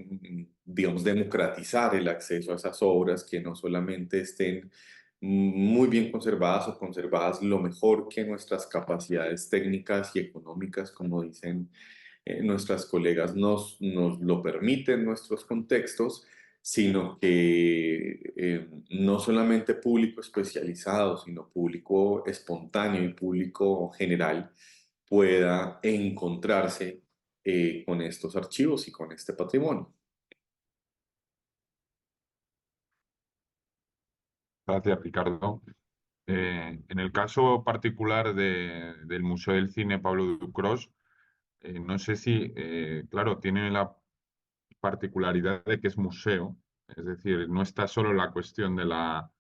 democratizar el acceso a esas obras, que no solamente estén muy bien conservadas o conservadas lo mejor que nuestras capacidades técnicas y económicas, como dicen nuestras colegas, nos lo permiten nuestros contextos, sino que no solamente público especializado, sino público espontáneo y público general pueda encontrarse con estos archivos y con este patrimonio. Gracias, Ricardo. En el caso particular del Museo del Cine Pablo Ducros, no sé si, claro, tiene la particularidad de que es museo, es decir, no está solo la cuestión de la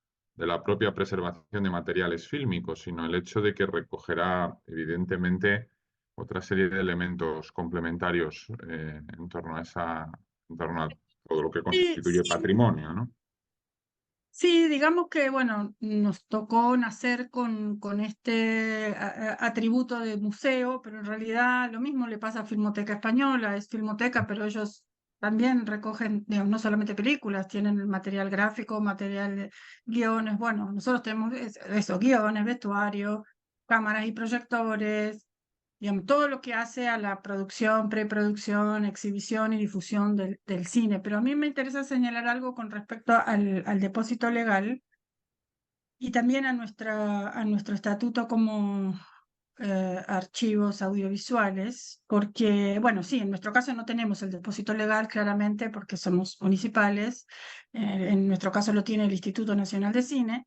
propia preservación de materiales fílmicos, sino el hecho de que recogerá, evidentemente, otra serie de elementos complementarios en torno a todo lo que Sí, constituye sí, patrimonio, ¿no? sí, digamos que, bueno, nos tocó nacer con este atributo de museo, pero en realidad lo mismo le pasa a Filmoteca Española, es Filmoteca, pero ellos también recogen, digamos, no solamente películas, tienen material gráfico, material de guiones, bueno, nosotros tenemos eso, guiones, vestuario, cámaras y proyectores, digamos, todo lo que hace a la producción, preproducción, exhibición y difusión del cine. Pero a mí me interesa señalar algo con respecto al depósito legal y también a nuestro estatuto como archivos audiovisuales, porque, bueno, sí, en nuestro caso no tenemos el depósito legal, claramente, porque somos municipales. En nuestro caso lo tiene el Instituto Nacional de Cine.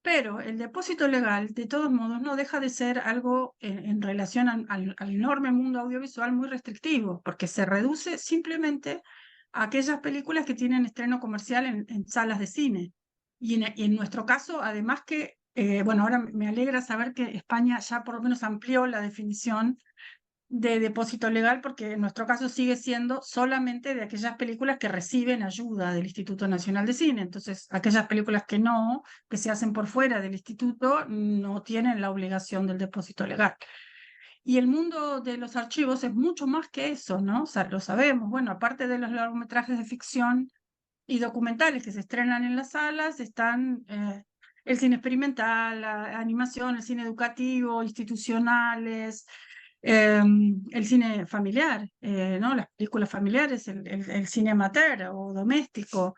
Pero el depósito legal, de todos modos, no deja de ser algo en relación al enorme mundo audiovisual muy restrictivo, porque se reduce simplemente a aquellas películas que tienen estreno comercial en salas de cine. Y en nuestro caso, además que, bueno, ahora me alegra saber que España ya por lo menos amplió la definición de depósito legal, porque en nuestro caso sigue siendo solamente de aquellas películas que reciben ayuda del Instituto Nacional de Cine. Entonces, aquellas películas que no, que se hacen por fuera del instituto, no tienen la obligación del depósito legal. Y el mundo de los archivos es mucho más que eso, ¿no? O sea, lo sabemos. Bueno, aparte de los largometrajes de ficción, y documentales que se estrenan en las salas están el cine experimental, la animación, el cine educativo, institucionales, el cine familiar, ¿no? Las películas familiares, el cine amateur o doméstico.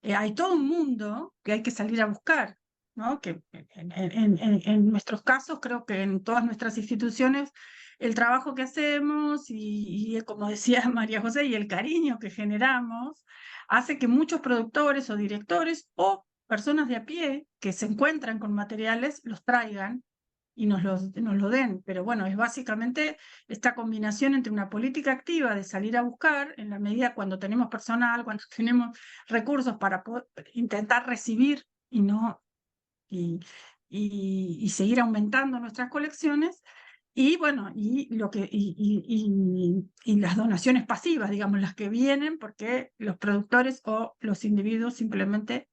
Hay todo un mundo que hay que salir a buscar, ¿no? Que en nuestros casos, creo que en todas nuestras instituciones, el trabajo que hacemos y como decía María José, y el cariño que generamos, hace que muchos productores o directores o personas de a pie que se encuentran con materiales los traigan y nos lo den. Pero bueno, es básicamente esta combinación entre una política activa de salir a buscar, en la medida cuando tenemos personal, cuando tenemos recursos para poder intentar recibir y no y seguir aumentando nuestras colecciones. Y bueno, y las donaciones pasivas, digamos, las que vienen porque los productores o los individuos simplemente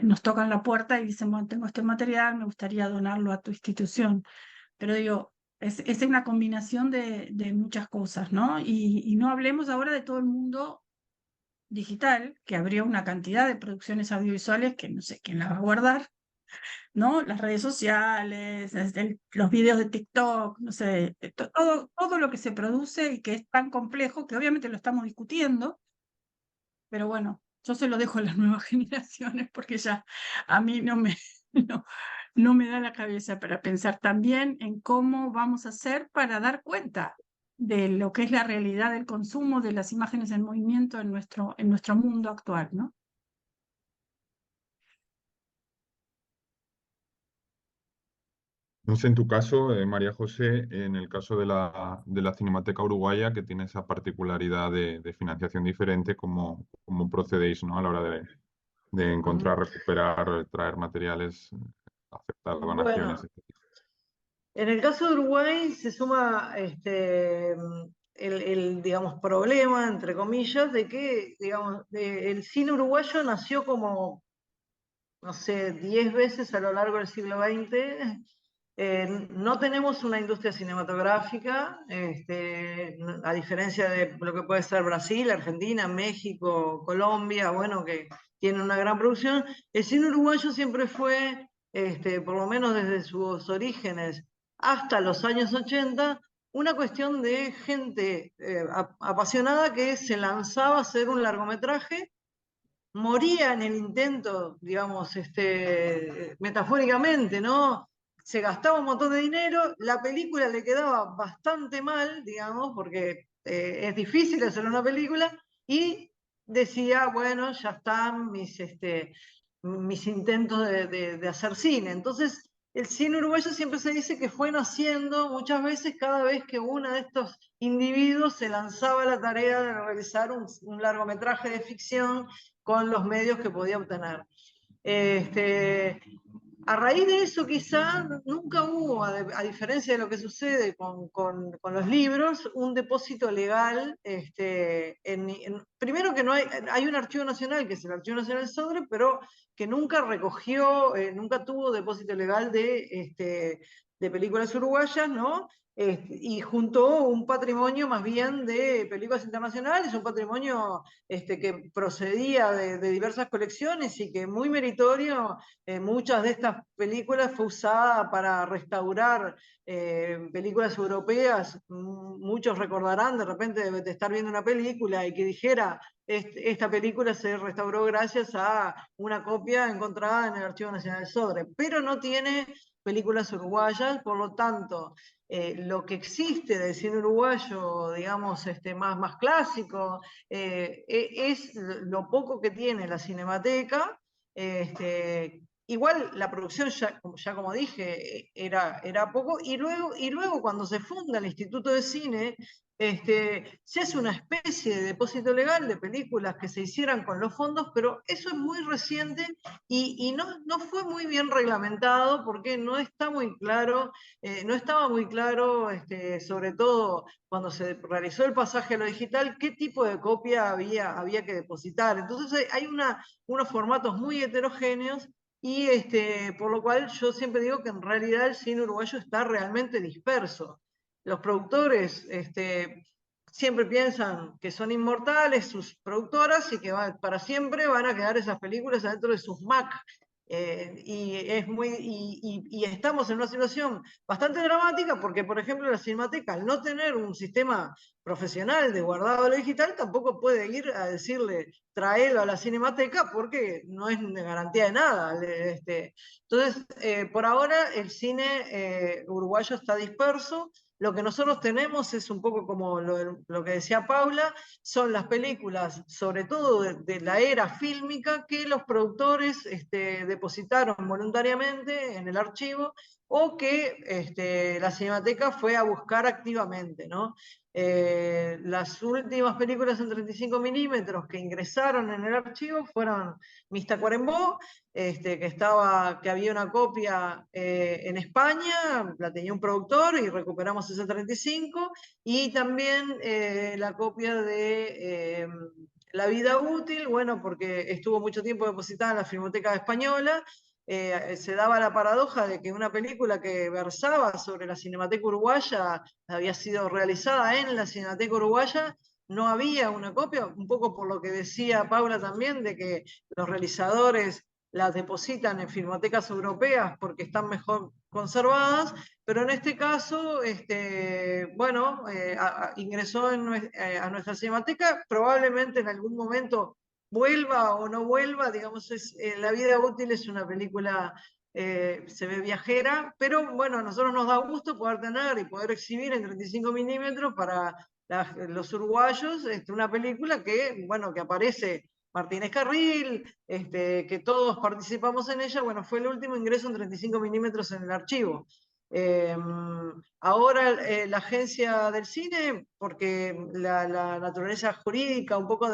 nos tocan la puerta y dicen, bueno, tengo este material, me gustaría donarlo a tu institución. Pero digo, es una combinación de muchas cosas, ¿no? Y no hablemos ahora de todo el mundo digital, que abrió una cantidad de producciones audiovisuales que no sé quién las va a guardar, ¿no? Las redes sociales, los videos de TikTok, no sé, todo lo que se produce y que es tan complejo que obviamente lo estamos discutiendo, pero bueno, yo se lo dejo a las nuevas generaciones porque ya a mí no me da la cabeza para pensar también en cómo vamos a hacer para dar cuenta de lo que es la realidad del consumo de las imágenes en movimiento en nuestro mundo actual, ¿no? No sé, en tu caso, María José, en el caso de la Cinemateca Uruguaya, que tiene esa particularidad de financiación diferente, ¿cómo procedéis, ¿no? A la hora de encontrar, recuperar, traer materiales, aceptar donaciones, Bueno, etc. en el caso de Uruguay se suma digamos, problema, entre comillas, de que, digamos, el cine uruguayo nació como, no sé, 10 veces a lo largo del siglo XX. No tenemos una industria cinematográfica, a diferencia de lo que puede ser Brasil, Argentina, México, Colombia, bueno, que tienen una gran producción. El cine uruguayo siempre fue, por lo menos desde sus orígenes hasta los años 80, una cuestión de gente apasionada que se lanzaba a hacer un largometraje, moría en el intento, digamos, metafóricamente, ¿no? Se gastaba un montón de dinero, la película le quedaba bastante mal, digamos, porque es difícil hacer una película, y decía, bueno, ya están mis intentos de hacer cine. Entonces, el cine uruguayo siempre se dice que fue naciendo muchas veces cada vez que uno de estos individuos se lanzaba a la tarea de realizar un largometraje de ficción con los medios que podía obtener. A raíz de eso quizá nunca hubo, a diferencia de lo que sucede con los libros, un depósito legal. Primero que no hay un archivo nacional, que es el Archivo Nacional del Sodre, pero que nunca recogió, nunca tuvo depósito legal de películas uruguayas, ¿no? Y juntó un patrimonio más bien de películas internacionales, un patrimonio que procedía de diversas colecciones y que muy meritorio. Muchas de estas películas fue usada para restaurar películas europeas. Muchos recordarán de repente de estar viendo una película y que dijera, esta película se restauró gracias a una copia encontrada en el Archivo Nacional del Sodre, pero no tiene películas uruguayas. Por lo tanto, lo que existe del cine uruguayo, digamos, más clásico, es lo poco que tiene la Cinemateca. Igual la producción, ya como dije, era poco, y luego cuando se funda el Instituto de Cine, se hace una especie de depósito legal de películas que se hicieran con los fondos, pero eso es muy reciente y no fue muy bien reglamentado porque no está muy claro, no estaba muy claro, sobre todo cuando se realizó el pasaje a lo digital, qué tipo de copia había que depositar. Entonces hay unos formatos muy heterogéneos y por lo cual yo siempre digo que en realidad el cine uruguayo está realmente disperso. Los productores siempre piensan que son inmortales sus productoras y que para siempre van a quedar esas películas adentro de sus Mac. Y estamos en una situación bastante dramática porque, por ejemplo, la Cinemateca, al no tener un sistema profesional de guardado de lo digital, tampoco puede ir a decirle traelo a la Cinemateca porque no es de garantía de nada. Entonces, por ahora el cine uruguayo está disperso. Lo que nosotros tenemos es un poco como lo que decía Paula, son las películas, sobre todo de la era fílmica, que los productores depositaron voluntariamente en el archivo o que la Cinemateca fue a buscar activamente, ¿no? Las últimas películas en 35 milímetros que ingresaron en el archivo fueron Miss Tacuarembó, que había una copia en España, la tenía un productor y recuperamos esa 35, y también la copia de La vida útil, bueno, porque estuvo mucho tiempo depositada en la Filmoteca Española. Se daba la paradoja de que una película que versaba sobre la Cinemateca Uruguaya había sido realizada en la Cinemateca Uruguaya, no había una copia, un poco por lo que decía Paula también, de que los realizadores las depositan en filmotecas europeas porque están mejor conservadas, pero en este caso, bueno, ingresó a nuestra cinemateca, probablemente en algún momento vuelva o no vuelva, digamos, La vida útil es una película, se ve viajera, pero bueno, a nosotros nos da gusto poder tener y poder exhibir en 35 milímetros para los uruguayos una película que, bueno, que aparece Martínez Carril, que todos participamos en ella, bueno, fue el último ingreso en 35 milímetros en el archivo. Ahora la agencia del cine, porque la naturaleza jurídica un poco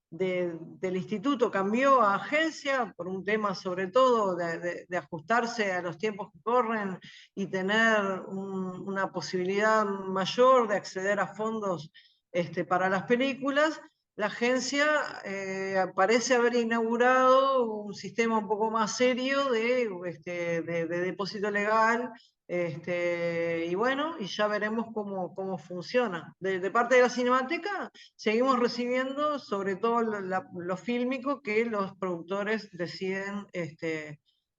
del instituto cambió a agencia por un tema sobre todo de ajustarse a los tiempos que corren y tener una posibilidad mayor de acceder a fondos para las películas. La agencia parece haber inaugurado un sistema un poco más serio de depósito legal, y bueno, y ya veremos cómo funciona. De parte de la Cinemateca seguimos recibiendo sobre todo lo fílmico que los productores deciden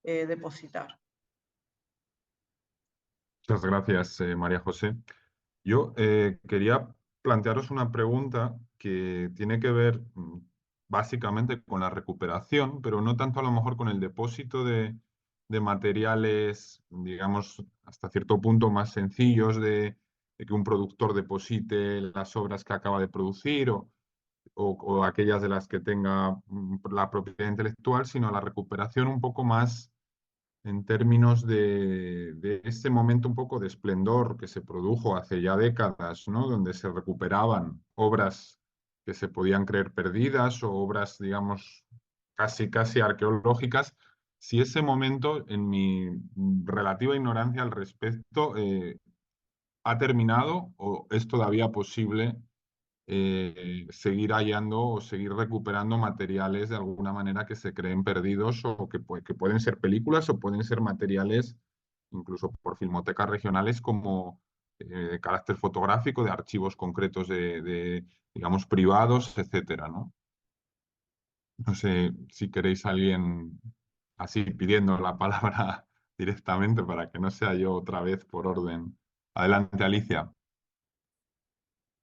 depositar. Muchas gracias, María José. Yo quería plantearos una pregunta que tiene que ver básicamente con la recuperación, pero no tanto a lo mejor con el depósito de materiales, digamos, hasta cierto punto más sencillos de que un productor deposite las obras que acaba de producir o aquellas de las que tenga la propiedad intelectual, sino la recuperación un poco más en términos de ese momento un poco de esplendor que se produjo hace ya décadas, ¿no? Donde se recuperaban obras que se podían creer perdidas o obras, digamos, casi arqueológicas. Si ese momento, en mi relativa ignorancia al respecto, ha terminado o es todavía posible seguir hallando o seguir recuperando materiales de alguna manera que se creen perdidos o que pueden ser películas o pueden ser materiales incluso por filmotecas regionales como de carácter fotográfico, de archivos concretos digamos, privados, etcétera, ¿no? No sé si queréis alguien así pidiendo la palabra directamente para que no sea yo otra vez por orden. Adelante, Alicia.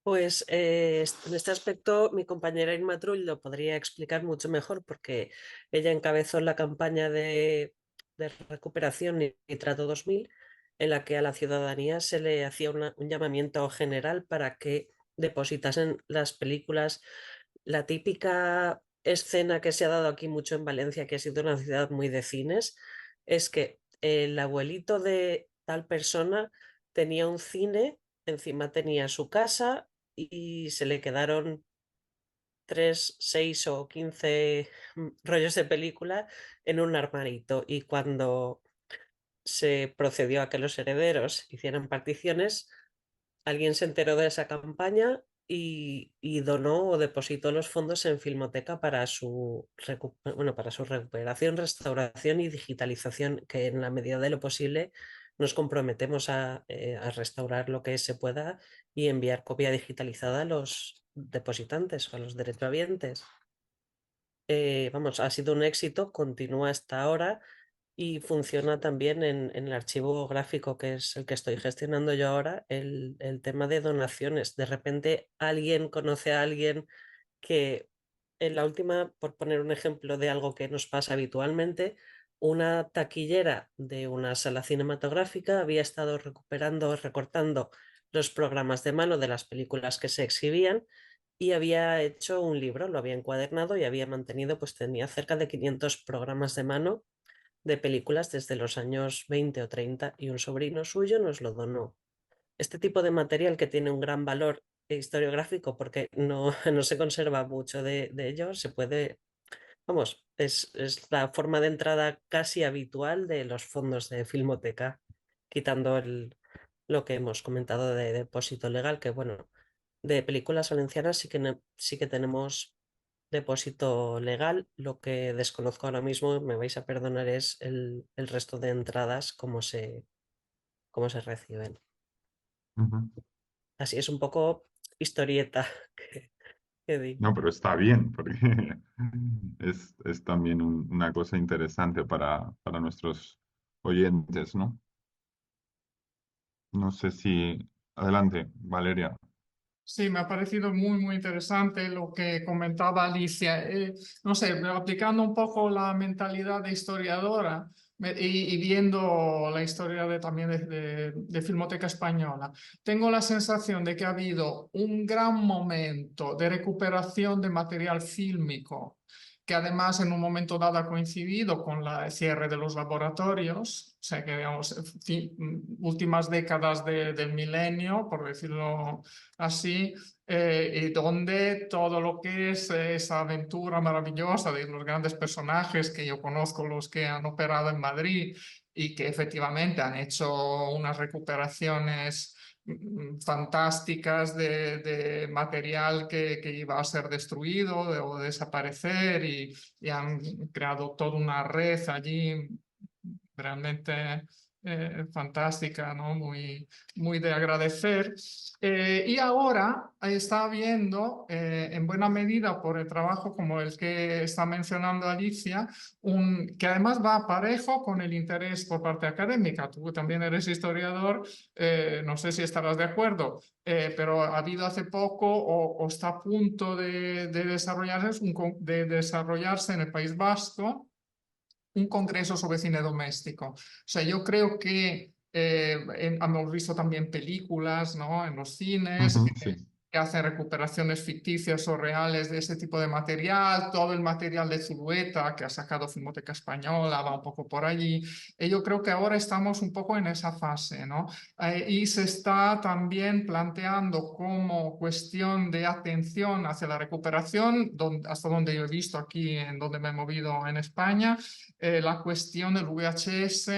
Pues en este aspecto mi compañera Irma Trull lo podría explicar mucho mejor porque ella encabezó la campaña de recuperación Nitrato 2000 en la que a la ciudadanía se le hacía un llamamiento general para que depositasen las películas. La típica escena que se ha dado aquí mucho en Valencia, que ha sido una ciudad muy de cines, es que el abuelito de tal persona tenía un cine, encima tenía su casa y se le quedaron 3, 6 o 15 rollos de película en un armarito. Y cuando se procedió a que los herederos hicieran particiones, alguien se enteró de esa campaña y donó o depositó los fondos en Filmoteca para para su recuperación, restauración y digitalización, que en la medida de lo posible nos comprometemos a restaurar lo que se pueda y enviar copia digitalizada a los depositantes o a los derechohabientes. Vamos, ha sido un éxito, continúa hasta ahora y funciona también en el archivo gráfico, que es el que estoy gestionando yo ahora, el tema de donaciones. De repente alguien conoce a alguien que en la última, por poner un ejemplo de algo que nos pasa habitualmente, una taquillera de una sala cinematográfica había estado recortando los programas de mano de las películas que se exhibían y había hecho un libro, lo había encuadernado y había mantenido, pues tenía cerca de 500 programas de mano de películas desde los años 20 o 30 y un sobrino suyo nos lo donó. Este tipo de material que tiene un gran valor historiográfico porque no, no se conserva mucho de ello, se puede, vamos, es la forma de entrada casi habitual de los fondos de Filmoteca, quitando lo que hemos comentado de depósito legal, que bueno, de películas valencianas sí que tenemos depósito legal. Lo que desconozco ahora mismo, me vais a perdonar, es el resto de entradas, cómo se reciben. Ujú. Así es un poco historieta que digo. No, pero está bien, porque es también una cosa interesante para nuestros oyentes, ¿no? No sé si... Adelante, Valeria. Sí, me ha parecido muy interesante lo que comentaba Alicia. No sé, aplicando un poco la mentalidad de historiadora y viendo la historia también de Filmoteca Española, tengo la sensación de que ha habido un gran momento de recuperación de material fílmico, que además en un momento dado ha coincidido con el cierre de los laboratorios, o sea que digamos, últimas décadas del milenio, por decirlo así, y donde todo lo que es esa aventura maravillosa de los grandes personajes que yo conozco, los que han operado en Madrid y que efectivamente han hecho unas recuperaciones fantásticas de material que iba a ser destruido o desaparecer y han creado toda una red allí realmente fantástica, ¿no? Muy de agradecer. Y ahora está habiendo, en buena medida por el trabajo como el que está mencionando Alicia, que además va parejo con el interés por parte académica. Tú también eres historiador, no sé si estarás de acuerdo, pero ha habido hace poco o está a punto de desarrollarse en el País Vasco un congreso sobre cine doméstico. O sea, yo creo que hemos visto también películas, ¿no? En los cines Ujú, sí. que hacen recuperaciones ficticias o reales de ese tipo de material. Todo el material de Zulueta que ha sacado Filmoteca Española va un poco por allí. Y yo creo que ahora estamos un poco en esa fase, ¿no? Y se está también planteando como cuestión de atención hacia la recuperación, hasta donde yo he visto aquí, en donde me he movido en España, la cuestión del VHS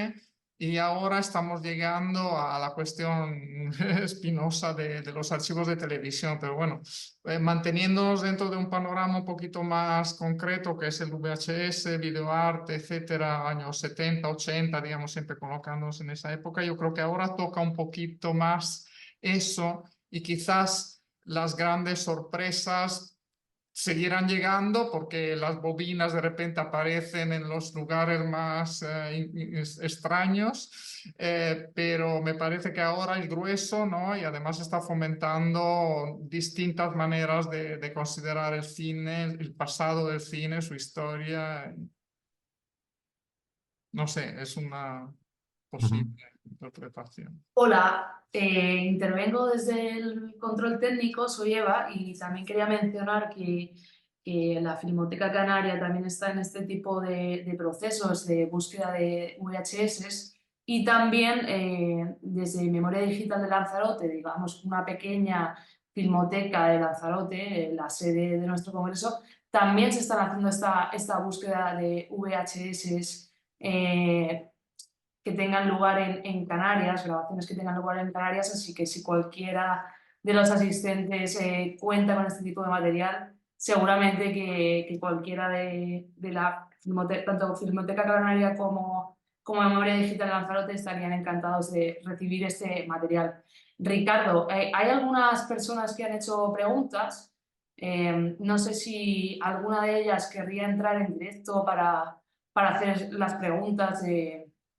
y ahora estamos llegando a la cuestión espinosa de los archivos de televisión, pero bueno, manteniéndonos dentro de un panorama un poquito más concreto que es el VHS, videoarte, etcétera, años 70, 80, digamos, siempre colocándonos en esa época, yo creo que ahora toca un poquito más eso y quizás las grandes sorpresas seguirán llegando porque las bobinas de repente aparecen en los lugares más extraños, pero me parece que ahora el grueso, ¿no? Y además está fomentando distintas maneras de considerar el cine, el pasado del cine, su historia. No sé, es una Ujú. posible interpretación. Hola, intervengo desde el control técnico, soy Eva y también quería mencionar que la Filmoteca Canaria también está en este tipo de procesos de búsqueda de VHS y también desde Memoria Digital de Lanzarote, digamos una pequeña filmoteca de Lanzarote, la sede de nuestro congreso, también se están haciendo esta búsqueda de VHS que tengan lugar en Canarias, grabaciones que tengan lugar en Canarias, así que si cualquiera de los asistentes cuenta con este tipo de material, seguramente que cualquiera de la tanto Filmoteca Canaria como como Memoria Digital Lanzarote estarían encantados de recibir este material. Ricardo, hay algunas personas que han hecho preguntas. No sé si alguna de ellas querría entrar en directo para hacer las preguntas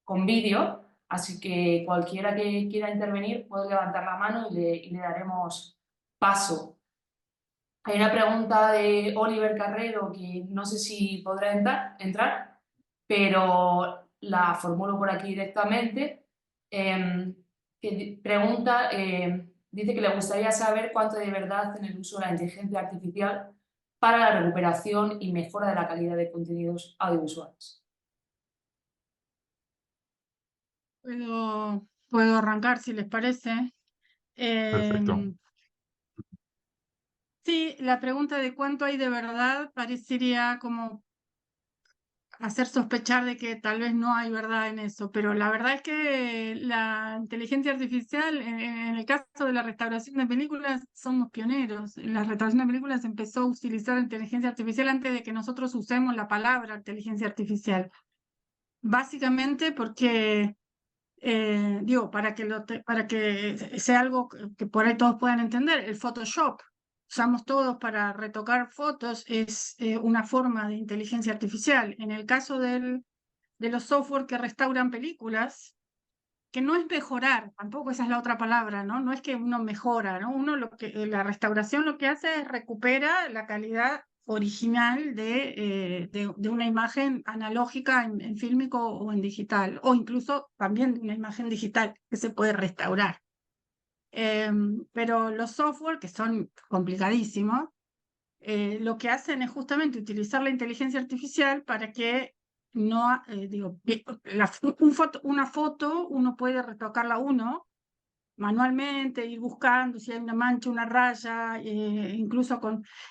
con vídeo, así que cualquiera que quiera intervenir puede levantar la mano y le daremos paso. Hay una pregunta de Oliver Carrero que no sé si podrá entrar, pero la formulo por aquí directamente. Que pregunta, dice que le gustaría saber cuánto de verdad en el uso de la inteligencia artificial para la recuperación y mejora de la calidad de contenidos audiovisuales. Puedo arrancar si les parece. Perfecto. Sí, la pregunta de cuánto hay de verdad parecería como hacer sospechar de que tal vez no hay verdad en eso, pero la verdad es que la inteligencia artificial, en el caso de la restauración de películas, somos pioneros. La restauración de películas empezó a utilizar inteligencia artificial antes de que nosotros usemos la palabra inteligencia artificial. Básicamente porque, digo, para que sea algo que por ahí todos puedan entender, el Photoshop. Usamos todos para retocar fotos, es una forma de inteligencia artificial. En el caso de los software que restauran películas, que no es mejorar, tampoco esa es la otra palabra, ¿no? No es que uno mejora, ¿no? La restauración lo que hace es recupera la calidad original de una imagen analógica en fílmico o en digital, o incluso también de una imagen digital que se puede restaurar. Pero los software, que son complicadísimos, lo que hacen es justamente utilizar la inteligencia artificial para que no, digo, una foto uno puede retocarla uno manualmente, ir buscando si hay una mancha, una raya, incluso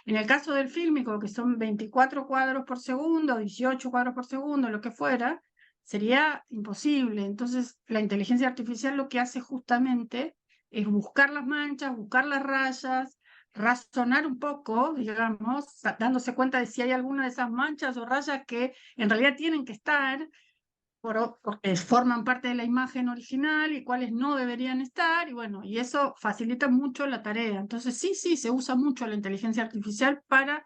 en el caso del fílmico, que son 24 cuadros por segundo, 18 cuadros por segundo, lo que fuera, sería imposible. Entonces, la inteligencia artificial lo que hace justamente es buscar las manchas, buscar las rayas, razonar un poco, digamos, dándose cuenta de si hay alguna de esas manchas o rayas que en realidad tienen que estar porque forman parte de la imagen original y cuáles no deberían estar, y bueno, y eso facilita mucho la tarea. Entonces, sí, se usa mucho la inteligencia artificial para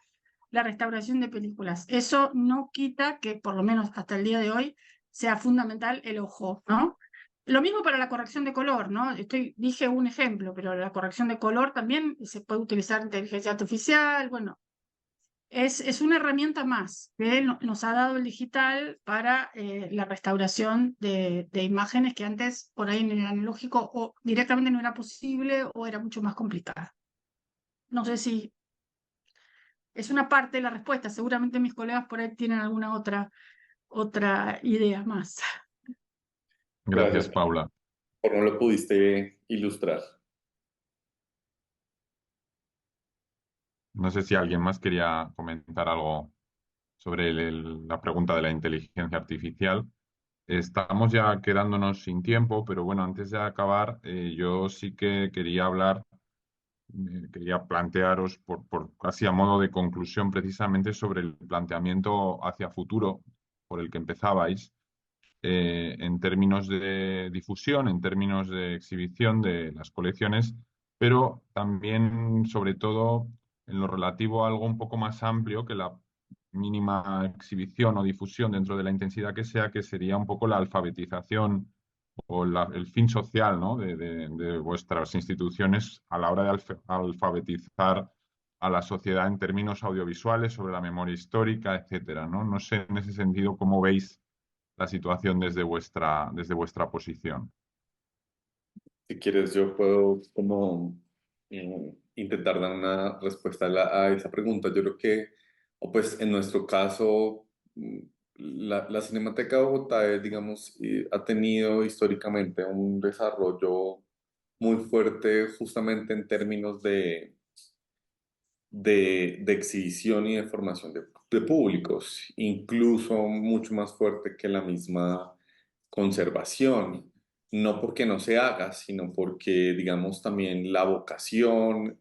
la restauración de películas. Eso no quita que, por lo menos hasta el día de hoy, sea fundamental el ojo, ¿no? Lo mismo para la corrección de color, ¿no? Dije un ejemplo, pero la corrección de color también se puede utilizar inteligencia artificial, bueno, es una herramienta más que nos ha dado el digital para la restauración de imágenes que antes por ahí en el analógico o directamente no era posible o era mucho más complicada. No sé si es una parte de la respuesta, seguramente mis colegas por ahí tienen alguna otra idea más. Gracias, Paula. ¿Por no lo pudiste ilustrar? No sé si alguien más quería comentar algo sobre la pregunta de la inteligencia artificial. Estamos ya quedándonos sin tiempo, pero bueno, antes de acabar, yo sí que quería hablar, quería plantearos por casi a modo de conclusión precisamente sobre el planteamiento hacia futuro por el que empezabais, en términos de difusión, en términos de exhibición de las colecciones, pero también, sobre todo, en lo relativo a algo un poco más amplio que la mínima exhibición o difusión dentro de la intensidad que sea, que sería un poco la alfabetización o el fin social, ¿no? de vuestras instituciones a la hora de alfabetizar a la sociedad en términos audiovisuales, sobre la memoria histórica, etcétera, ¿no? No sé en ese sentido cómo veis la situación desde vuestra posición. Si quieres, yo puedo como intentar dar una respuesta a esa pregunta. Yo creo que, o pues en nuestro caso, la Cinemateca de Bogotá, digamos, ha tenido históricamente un desarrollo muy fuerte justamente en términos de exhibición y de formación de públicos, incluso mucho más fuerte que la misma conservación, no porque no se haga, sino porque, digamos, también la vocación,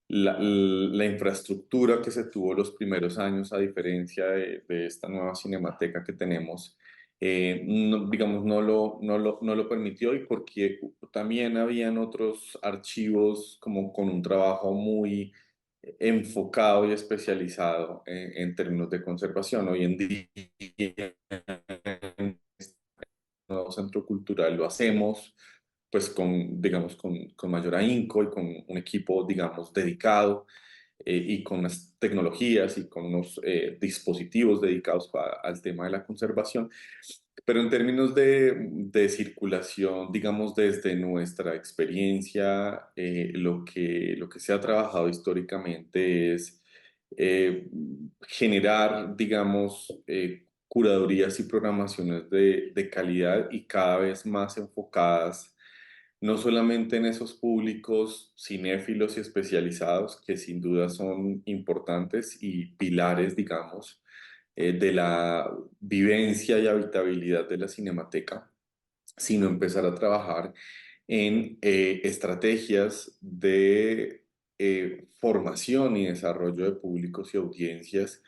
la infraestructura que se tuvo los primeros años, a diferencia de esta nueva cinemateca que tenemos, digamos, no lo permitió, y porque también habían otros archivos como con un trabajo muy enfocado y especializado en términos de conservación. Hoy en día, en este nuevo centro cultural lo hacemos pues digamos, con mayor ahínco y con un equipo, digamos, dedicado, y con unas tecnologías y con unos dispositivos dedicados al tema de la conservación. Pero en términos de circulación, digamos, desde nuestra experiencia, lo que se ha trabajado históricamente es generar, digamos, curadurías y programaciones de calidad y cada vez más enfocadas no solamente en esos públicos cinéfilos y especializados, que sin duda son importantes y pilares, digamos, de la vivencia y habitabilidad de la cinemateca, sino empezar a trabajar en estrategias de formación y desarrollo de públicos y audiencias,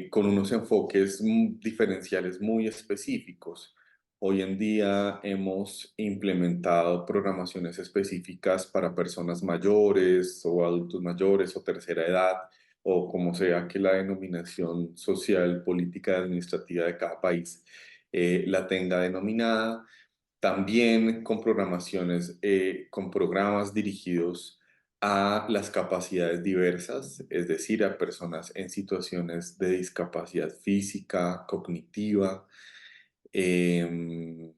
con unos enfoques diferenciales muy específicos. Hoy en día hemos implementado programaciones específicas para personas mayores o adultos mayores o tercera edad, o como sea que la denominación social, política, administrativa de cada país la tenga denominada. También con programaciones, con programas dirigidos a las capacidades diversas, es decir, a personas en situaciones de discapacidad física, cognitiva. Em,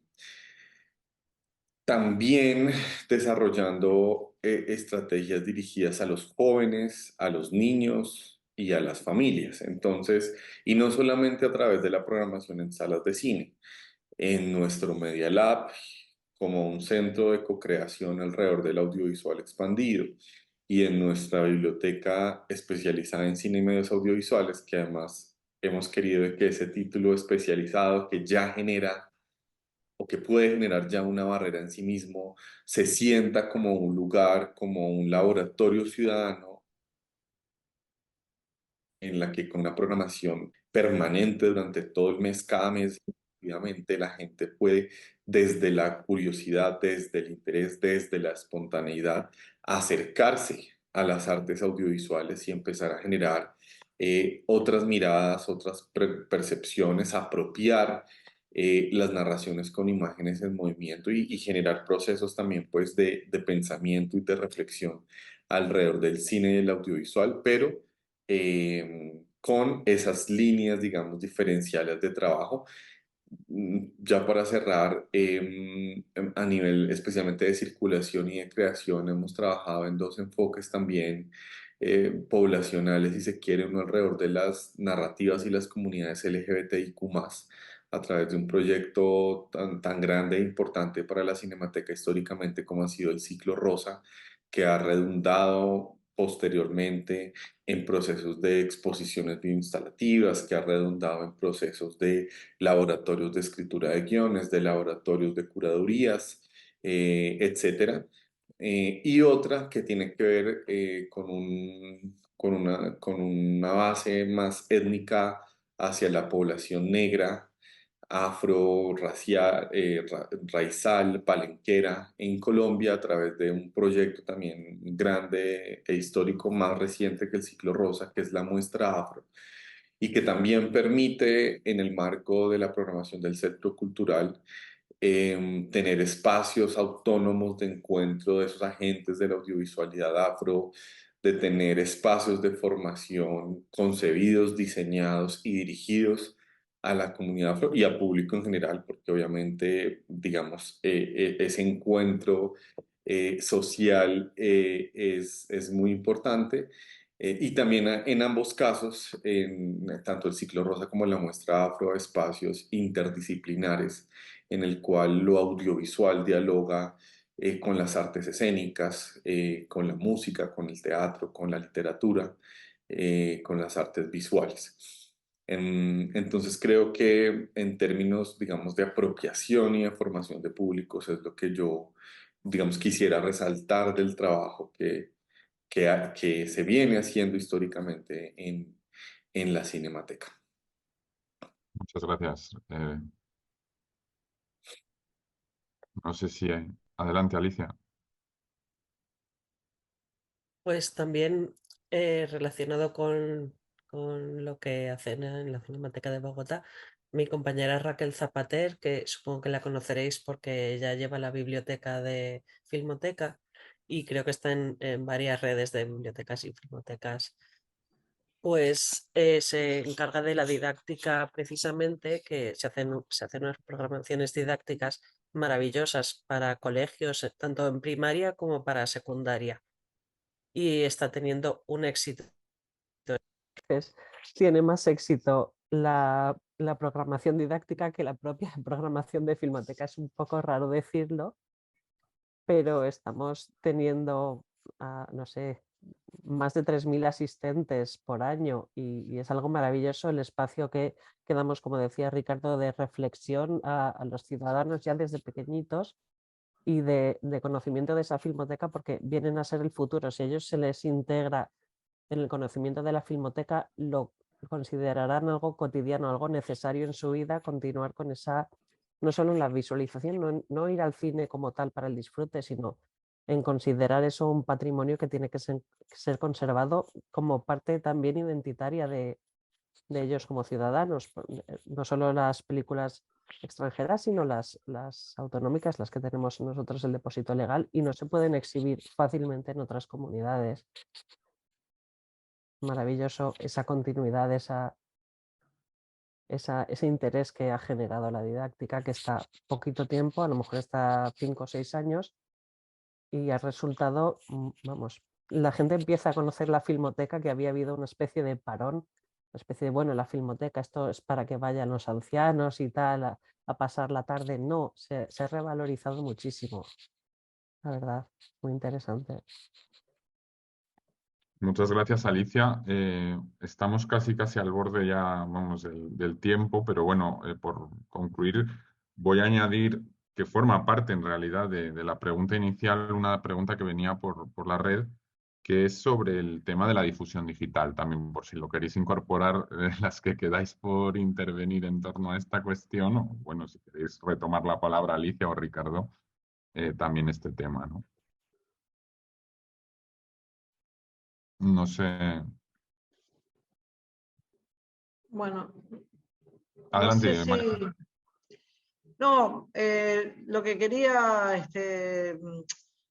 También desarrollando estrategias dirigidas a los jóvenes, a los niños y a las familias. Entonces, y no solamente a través de la programación en salas de cine. En nuestro Media Lab, como un centro de co-creación alrededor del audiovisual expandido, y en nuestra biblioteca especializada en cine y medios audiovisuales, que además hemos querido que ese título especializado, que ya genera o que puede generar ya una barrera en sí mismo, se sienta como un lugar, como un laboratorio ciudadano, en la que con una programación permanente durante todo el mes, cada mes, obviamente la gente puede, desde la curiosidad, desde el interés, desde la espontaneidad, acercarse a las artes audiovisuales y empezar a generar otras miradas, otras percepciones, apropiar las narraciones con imágenes en movimiento, y generar procesos también pues de pensamiento y de reflexión alrededor del cine y del audiovisual, pero con esas líneas, digamos, diferenciales de trabajo. Ya para cerrar, a nivel especialmente de circulación y de creación, hemos trabajado en dos enfoques también poblacionales, si se quiere, uno alrededor de las narrativas y las comunidades LGBTIQ+, a través de un proyecto tan grande e importante para la Cinemateca históricamente como ha sido el Ciclo Rosa, que ha redundado posteriormente en procesos de exposiciones bioinstalativas, que ha redundado en procesos de laboratorios de escritura de guiones, de laboratorios de curadurías, etcétera. Y otra que tiene que ver con una base más étnica hacia la población negra, afro, racial, raizal, palenquera en Colombia, a través de un proyecto también grande e histórico más reciente que el Ciclo Rosa, que es la Muestra Afro, y que también permite, en el marco de la programación del Centro Cultural, tener espacios autónomos de encuentro de esos agentes de la audiovisualidad afro, de tener espacios de formación concebidos, diseñados y dirigidos a la comunidad afro y al público en general, porque obviamente, digamos, ese encuentro social es muy importante. Y también en ambos casos, en tanto el Ciclo Rosa como la Muestra Afro, espacios interdisciplinares en el cual lo audiovisual dialoga con las artes escénicas, con la música, con el teatro, con la literatura, con las artes visuales. Entonces creo que en términos, digamos, de apropiación y de formación de públicos es lo que yo, digamos, quisiera resaltar del trabajo que se viene haciendo históricamente en la Cinemateca. Muchas gracias. No sé si... Adelante, Alicia. Pues también relacionado con lo que hacen en la Cinemateca de Bogotá, mi compañera Raquel Zapater, que supongo que la conoceréis porque ella lleva la biblioteca de Filmoteca y creo que está en varias redes de bibliotecas y filmotecas, pues se encarga de la didáctica precisamente, que se hacen unas programaciones didácticas maravillosas para colegios, tanto en primaria como para secundaria, y está teniendo un éxito. Tiene más éxito la programación didáctica que la propia programación de Filmoteca. Es un poco raro decirlo, pero estamos teniendo, no sé, más de 3.000 asistentes por año y es algo maravilloso el espacio que damos, como decía Ricardo, de reflexión a los ciudadanos ya desde pequeñitos y de conocimiento de esa filmoteca, porque vienen a ser el futuro. Si a ellos se les integra en el conocimiento de la filmoteca, lo considerarán algo cotidiano, algo necesario en su vida, continuar con esa, no solo en la visualización, no ir al cine como tal para el disfrute, sino en considerar eso un patrimonio que tiene que ser conservado como parte también identitaria de ellos como ciudadanos, no solo las películas extranjeras, sino las autonómicas, las que tenemos nosotros el depósito legal, y no se pueden exhibir fácilmente en otras comunidades. Maravilloso esa continuidad, ese interés que ha generado la didáctica, que está poquito tiempo, a lo mejor está 5 o 6 años, y ha resultado, vamos, la gente empieza a conocer la filmoteca, que había habido una especie de parón, una especie de, bueno, la filmoteca, esto es para que vayan los ancianos y tal, a pasar la tarde. No, se ha revalorizado muchísimo, la verdad, muy interesante. Muchas gracias, Alicia. Estamos casi al borde ya, vamos, del tiempo, pero bueno, por concluir, voy a añadir que forma parte en realidad de la pregunta inicial, una pregunta que venía por la red, que es sobre el tema de la difusión digital, también por si lo queréis incorporar, las que quedáis por intervenir en torno a esta cuestión, o bueno, si queréis retomar la palabra, Alicia o Ricardo, también este tema, ¿no? No sé. Bueno, no sé Adelante, María. si... No, lo que quería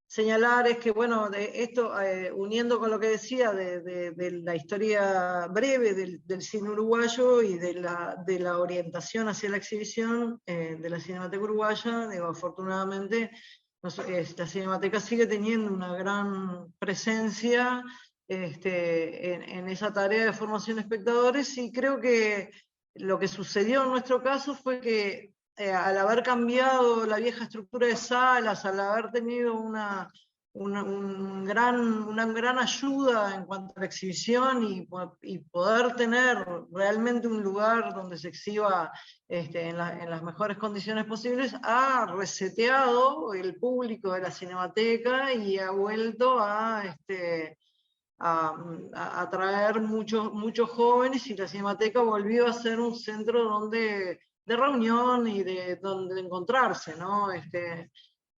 señalar es que, bueno, de esto, uniendo con lo que decía de la historia breve del cine uruguayo y de la orientación hacia la exhibición de la Cinemateca Uruguaya, digo, afortunadamente, la Cinemateca sigue teniendo una gran presencia en esa tarea de formación de espectadores, y creo que lo que sucedió en nuestro caso fue que al haber cambiado la vieja estructura de salas, al haber tenido una gran ayuda en cuanto a la exhibición y poder tener realmente un lugar donde se exhiba en las mejores condiciones posibles, ha reseteado el público de la Cinemateca y ha vuelto a atraer muchos jóvenes, y la Cinemateca volvió a ser un centro de reunión y de donde encontrarse, ¿no?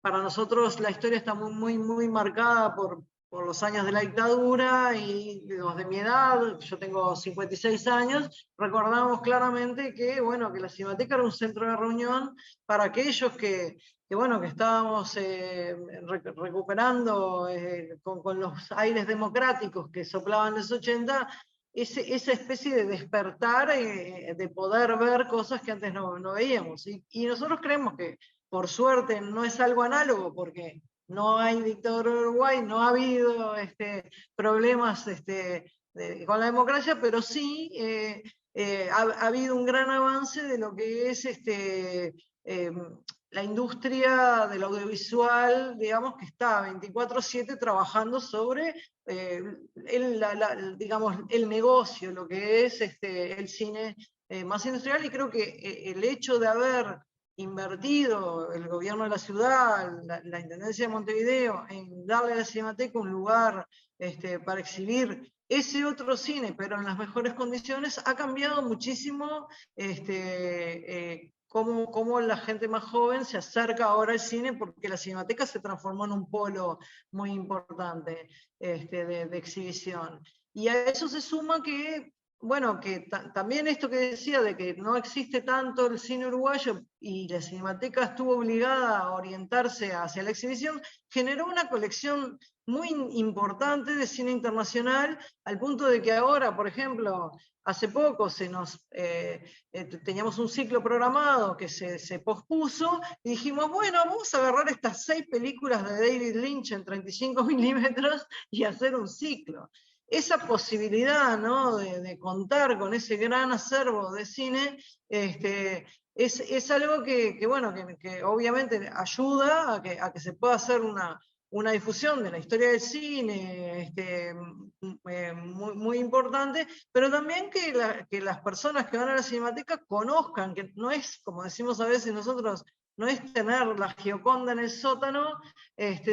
Para nosotros la historia está muy marcada por los años de la dictadura, y los de mi edad, yo tengo 56 años, recordamos claramente que, bueno, que la Cinemateca era un centro de reunión para aquellos que estábamos recuperando con los aires democráticos que soplaban los 80, esa especie de despertar, de poder ver cosas que antes no veíamos. Y nosotros creemos que, por suerte, no es algo análogo, porque no hay dictadura en Uruguay, no ha habido problemas con la democracia, pero sí ha habido un gran avance de lo que es la industria del audiovisual, digamos, que está 24/7 trabajando sobre digamos, el negocio, lo que es el cine más industrial. Y creo que el hecho de haber invertido el gobierno de la ciudad, la Intendencia de Montevideo, en darle a la Cinemateca un lugar para exhibir ese otro cine, pero en las mejores condiciones, ha cambiado muchísimo cómo la gente más joven se acerca ahora al cine, porque la Cinemateca se transformó en un polo muy importante de exhibición. Y a eso se suma que, bueno, que también esto que decía de que no existe tanto el cine uruguayo y la Cinemateca estuvo obligada a orientarse hacia la exhibición, generó una colección muy importante de cine internacional, al punto de que ahora, por ejemplo, hace poco teníamos un ciclo programado que se pospuso y dijimos, bueno, vamos a agarrar estas 6 películas de David Lynch en 35 milímetros y hacer un ciclo. Esa posibilidad, ¿no?, de contar con ese gran acervo de cine es algo que obviamente ayuda a que se pueda hacer una difusión de la historia del cine muy importante, pero también que las personas que van a la Cinemateca conozcan, que no es, como decimos a veces nosotros, no es tener la Gioconda en el sótano,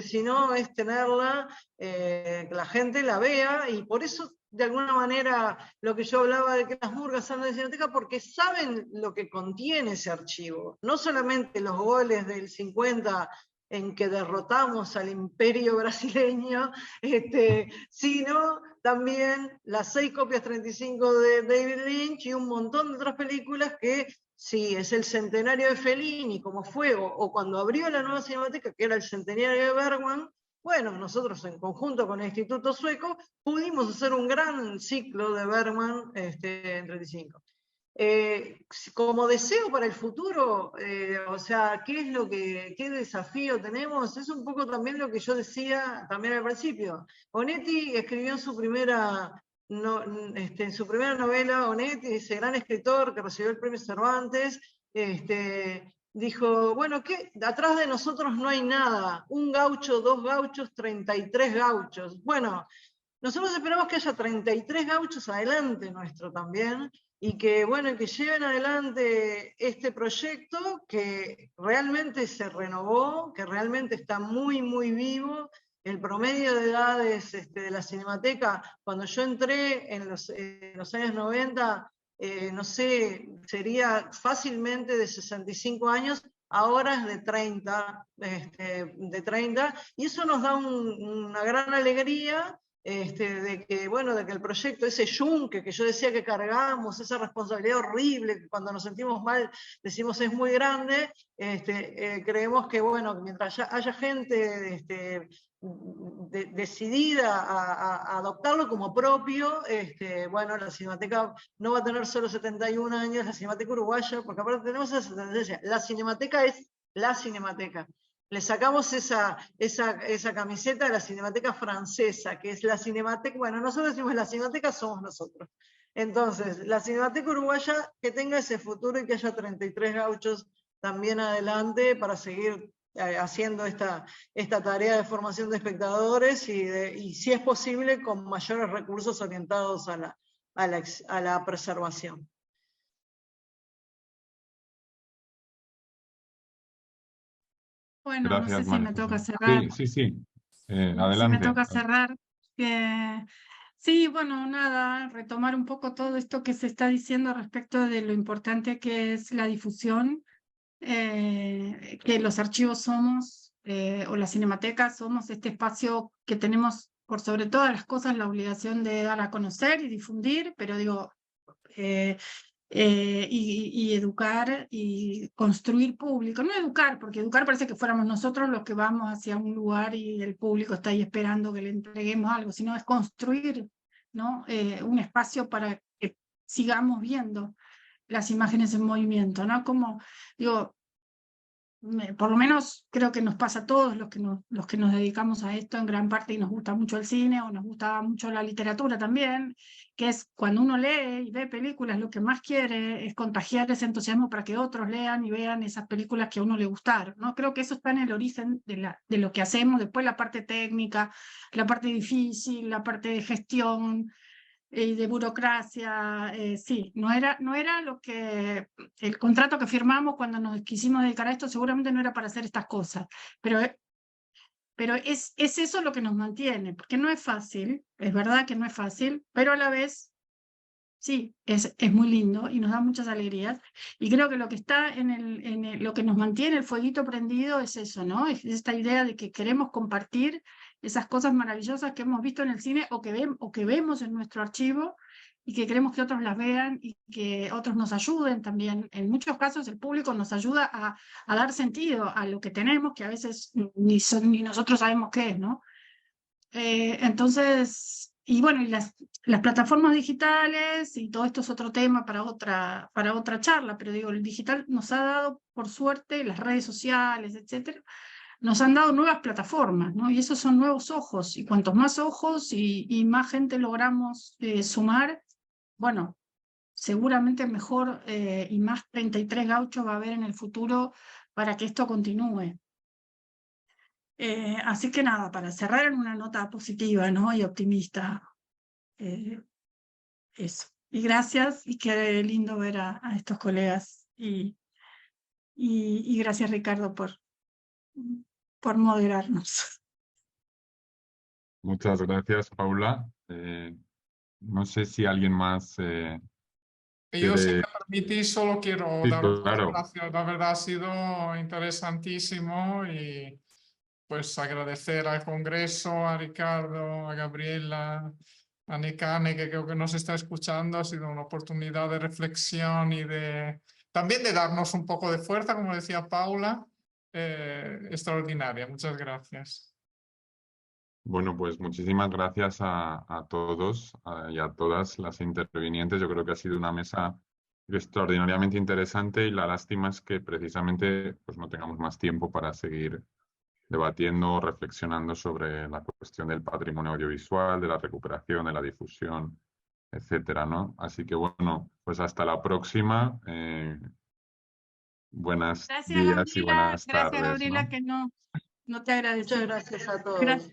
sino es tenerla, que la gente la vea, y por eso, de alguna manera, lo que yo hablaba de que las murgas salen de la Cinemateca, porque saben lo que contiene ese archivo, no solamente los goles del 50 en que derrotamos al imperio brasileño, sino también las 6 copias 35 de David Lynch y un montón de otras películas que, sí, es el centenario de Fellini, como fue, o cuando abrió la nueva Cinemateca, que era el centenario de Bergman. Bueno, nosotros en conjunto con el Instituto Sueco pudimos hacer un gran ciclo de Bergman en 35. Como deseo para el futuro, o sea, ¿qué desafío tenemos? Es un poco también lo que yo decía también al principio. Onetti escribió en su primera novela, Onetti, ese gran escritor que recibió el premio Cervantes, dijo, bueno, atrás de nosotros no hay nada, un gaucho, 2 gauchos, 33 gauchos. Bueno, nosotros esperamos que haya 33 gauchos adelante nuestro también, y que, bueno, que lleven adelante este proyecto que realmente se renovó, que realmente está muy, muy vivo. El promedio de edades de la Cinemateca, cuando yo entré en los años 90, no sé, sería fácilmente de 65 años, ahora es de 30, y eso nos da una gran alegría, de que el proyecto, ese yunque que yo decía que cargamos, esa responsabilidad horrible, que cuando nos sentimos mal decimos es muy grande, creemos que, bueno, mientras haya gente decidida a adoptarlo como propio, bueno, la Cinemateca no va a tener solo 71 años, la Cinemateca uruguaya, porque aparte tenemos esa tendencia, la Cinemateca es la Cinemateca. Le sacamos esa camiseta de la Cinemateca francesa, que es la Cinemateca, bueno, nosotros decimos la Cinemateca somos nosotros. Entonces, la Cinemateca uruguaya, que tenga ese futuro y que haya 33 gauchos también adelante para seguir haciendo esta tarea de formación de espectadores y si es posible, con mayores recursos orientados a la preservación. Bueno, no Gracias, sé si María me José. toca cerrar. Sí. Si me Adelante. toca cerrar. Sí, bueno, nada, retomar un poco todo esto que se está diciendo respecto de lo importante que es la difusión, que los archivos somos, o la Cinemateca somos este espacio que tenemos por sobre todas las cosas la obligación de dar a conocer y difundir, pero digo, y educar y construir público. No educar, porque educar parece que fuéramos nosotros los que vamos hacia un lugar y el público está ahí esperando que le entreguemos algo, sino es construir, ¿no? Un espacio para que sigamos viendo las imágenes en movimiento, ¿no? Como, digo, por lo menos creo que nos pasa a todos los que nos dedicamos a esto en gran parte y nos gusta mucho el cine o nos gusta mucho la literatura también, que es cuando uno lee y ve películas, lo que más quiere es contagiar ese entusiasmo para que otros lean y vean esas películas que a uno le gustaron, ¿no? Creo que eso está en el origen de lo que hacemos, después la parte técnica, la parte difícil, la parte de gestión, y de burocracia, sí, no era lo que, el contrato que firmamos cuando nos quisimos dedicar a esto seguramente no era para hacer estas cosas, pero es eso lo que nos mantiene, porque no es fácil, es verdad que no es fácil, pero a la vez Sí, es muy lindo y nos da muchas alegrías. Y creo que lo que está lo que nos mantiene el fueguito prendido es eso, ¿no? Es esta idea de que queremos compartir esas cosas maravillosas que hemos visto en el cine o que vemos en nuestro archivo y que queremos que otros las vean y que otros nos ayuden también. En muchos casos el público nos ayuda a dar sentido a lo que tenemos, que a veces ni nosotros sabemos qué es, ¿no? Entonces, y bueno, y las plataformas digitales, y todo esto es otro tema para otra charla, pero digo, el digital nos ha dado, por suerte, las redes sociales, etcétera, nos han dado nuevas plataformas, ¿no? Y esos son nuevos ojos, y cuantos más ojos y más gente logramos sumar, bueno, seguramente mejor y más 33 gauchos va a haber en el futuro para que esto continúe. Así que nada, para cerrar en una nota positiva, ¿no? Y optimista, eso. Y gracias, y qué lindo ver a estos colegas. Y gracias, Ricardo, por moderarnos. Muchas gracias, Paula. No sé si alguien más Y yo, si quiere... me permitís, solo quiero Sí, daros las claro. gracias. La verdad ha sido interesantísimo y pues agradecer al Congreso, a Ricardo, a Gabriela, a Nicane, que creo que nos está escuchando. Ha sido una oportunidad de reflexión y también de darnos un poco de fuerza, como decía Paula, extraordinaria. Muchas gracias. Bueno, pues muchísimas gracias a todos y a todas las intervinientes. Yo creo que ha sido una mesa extraordinariamente interesante y la lástima es que precisamente pues, no tengamos más tiempo para seguir debatiendo, reflexionando sobre la cuestión del patrimonio audiovisual, de la recuperación, de la difusión, etcétera, ¿no? Así que bueno, pues hasta la próxima. Buenos Gracias, días y Gabriela. buenas Gracias, tardes, Gabriela, ¿no? que no te agradecí. Muchas gracias a todos. Gracias.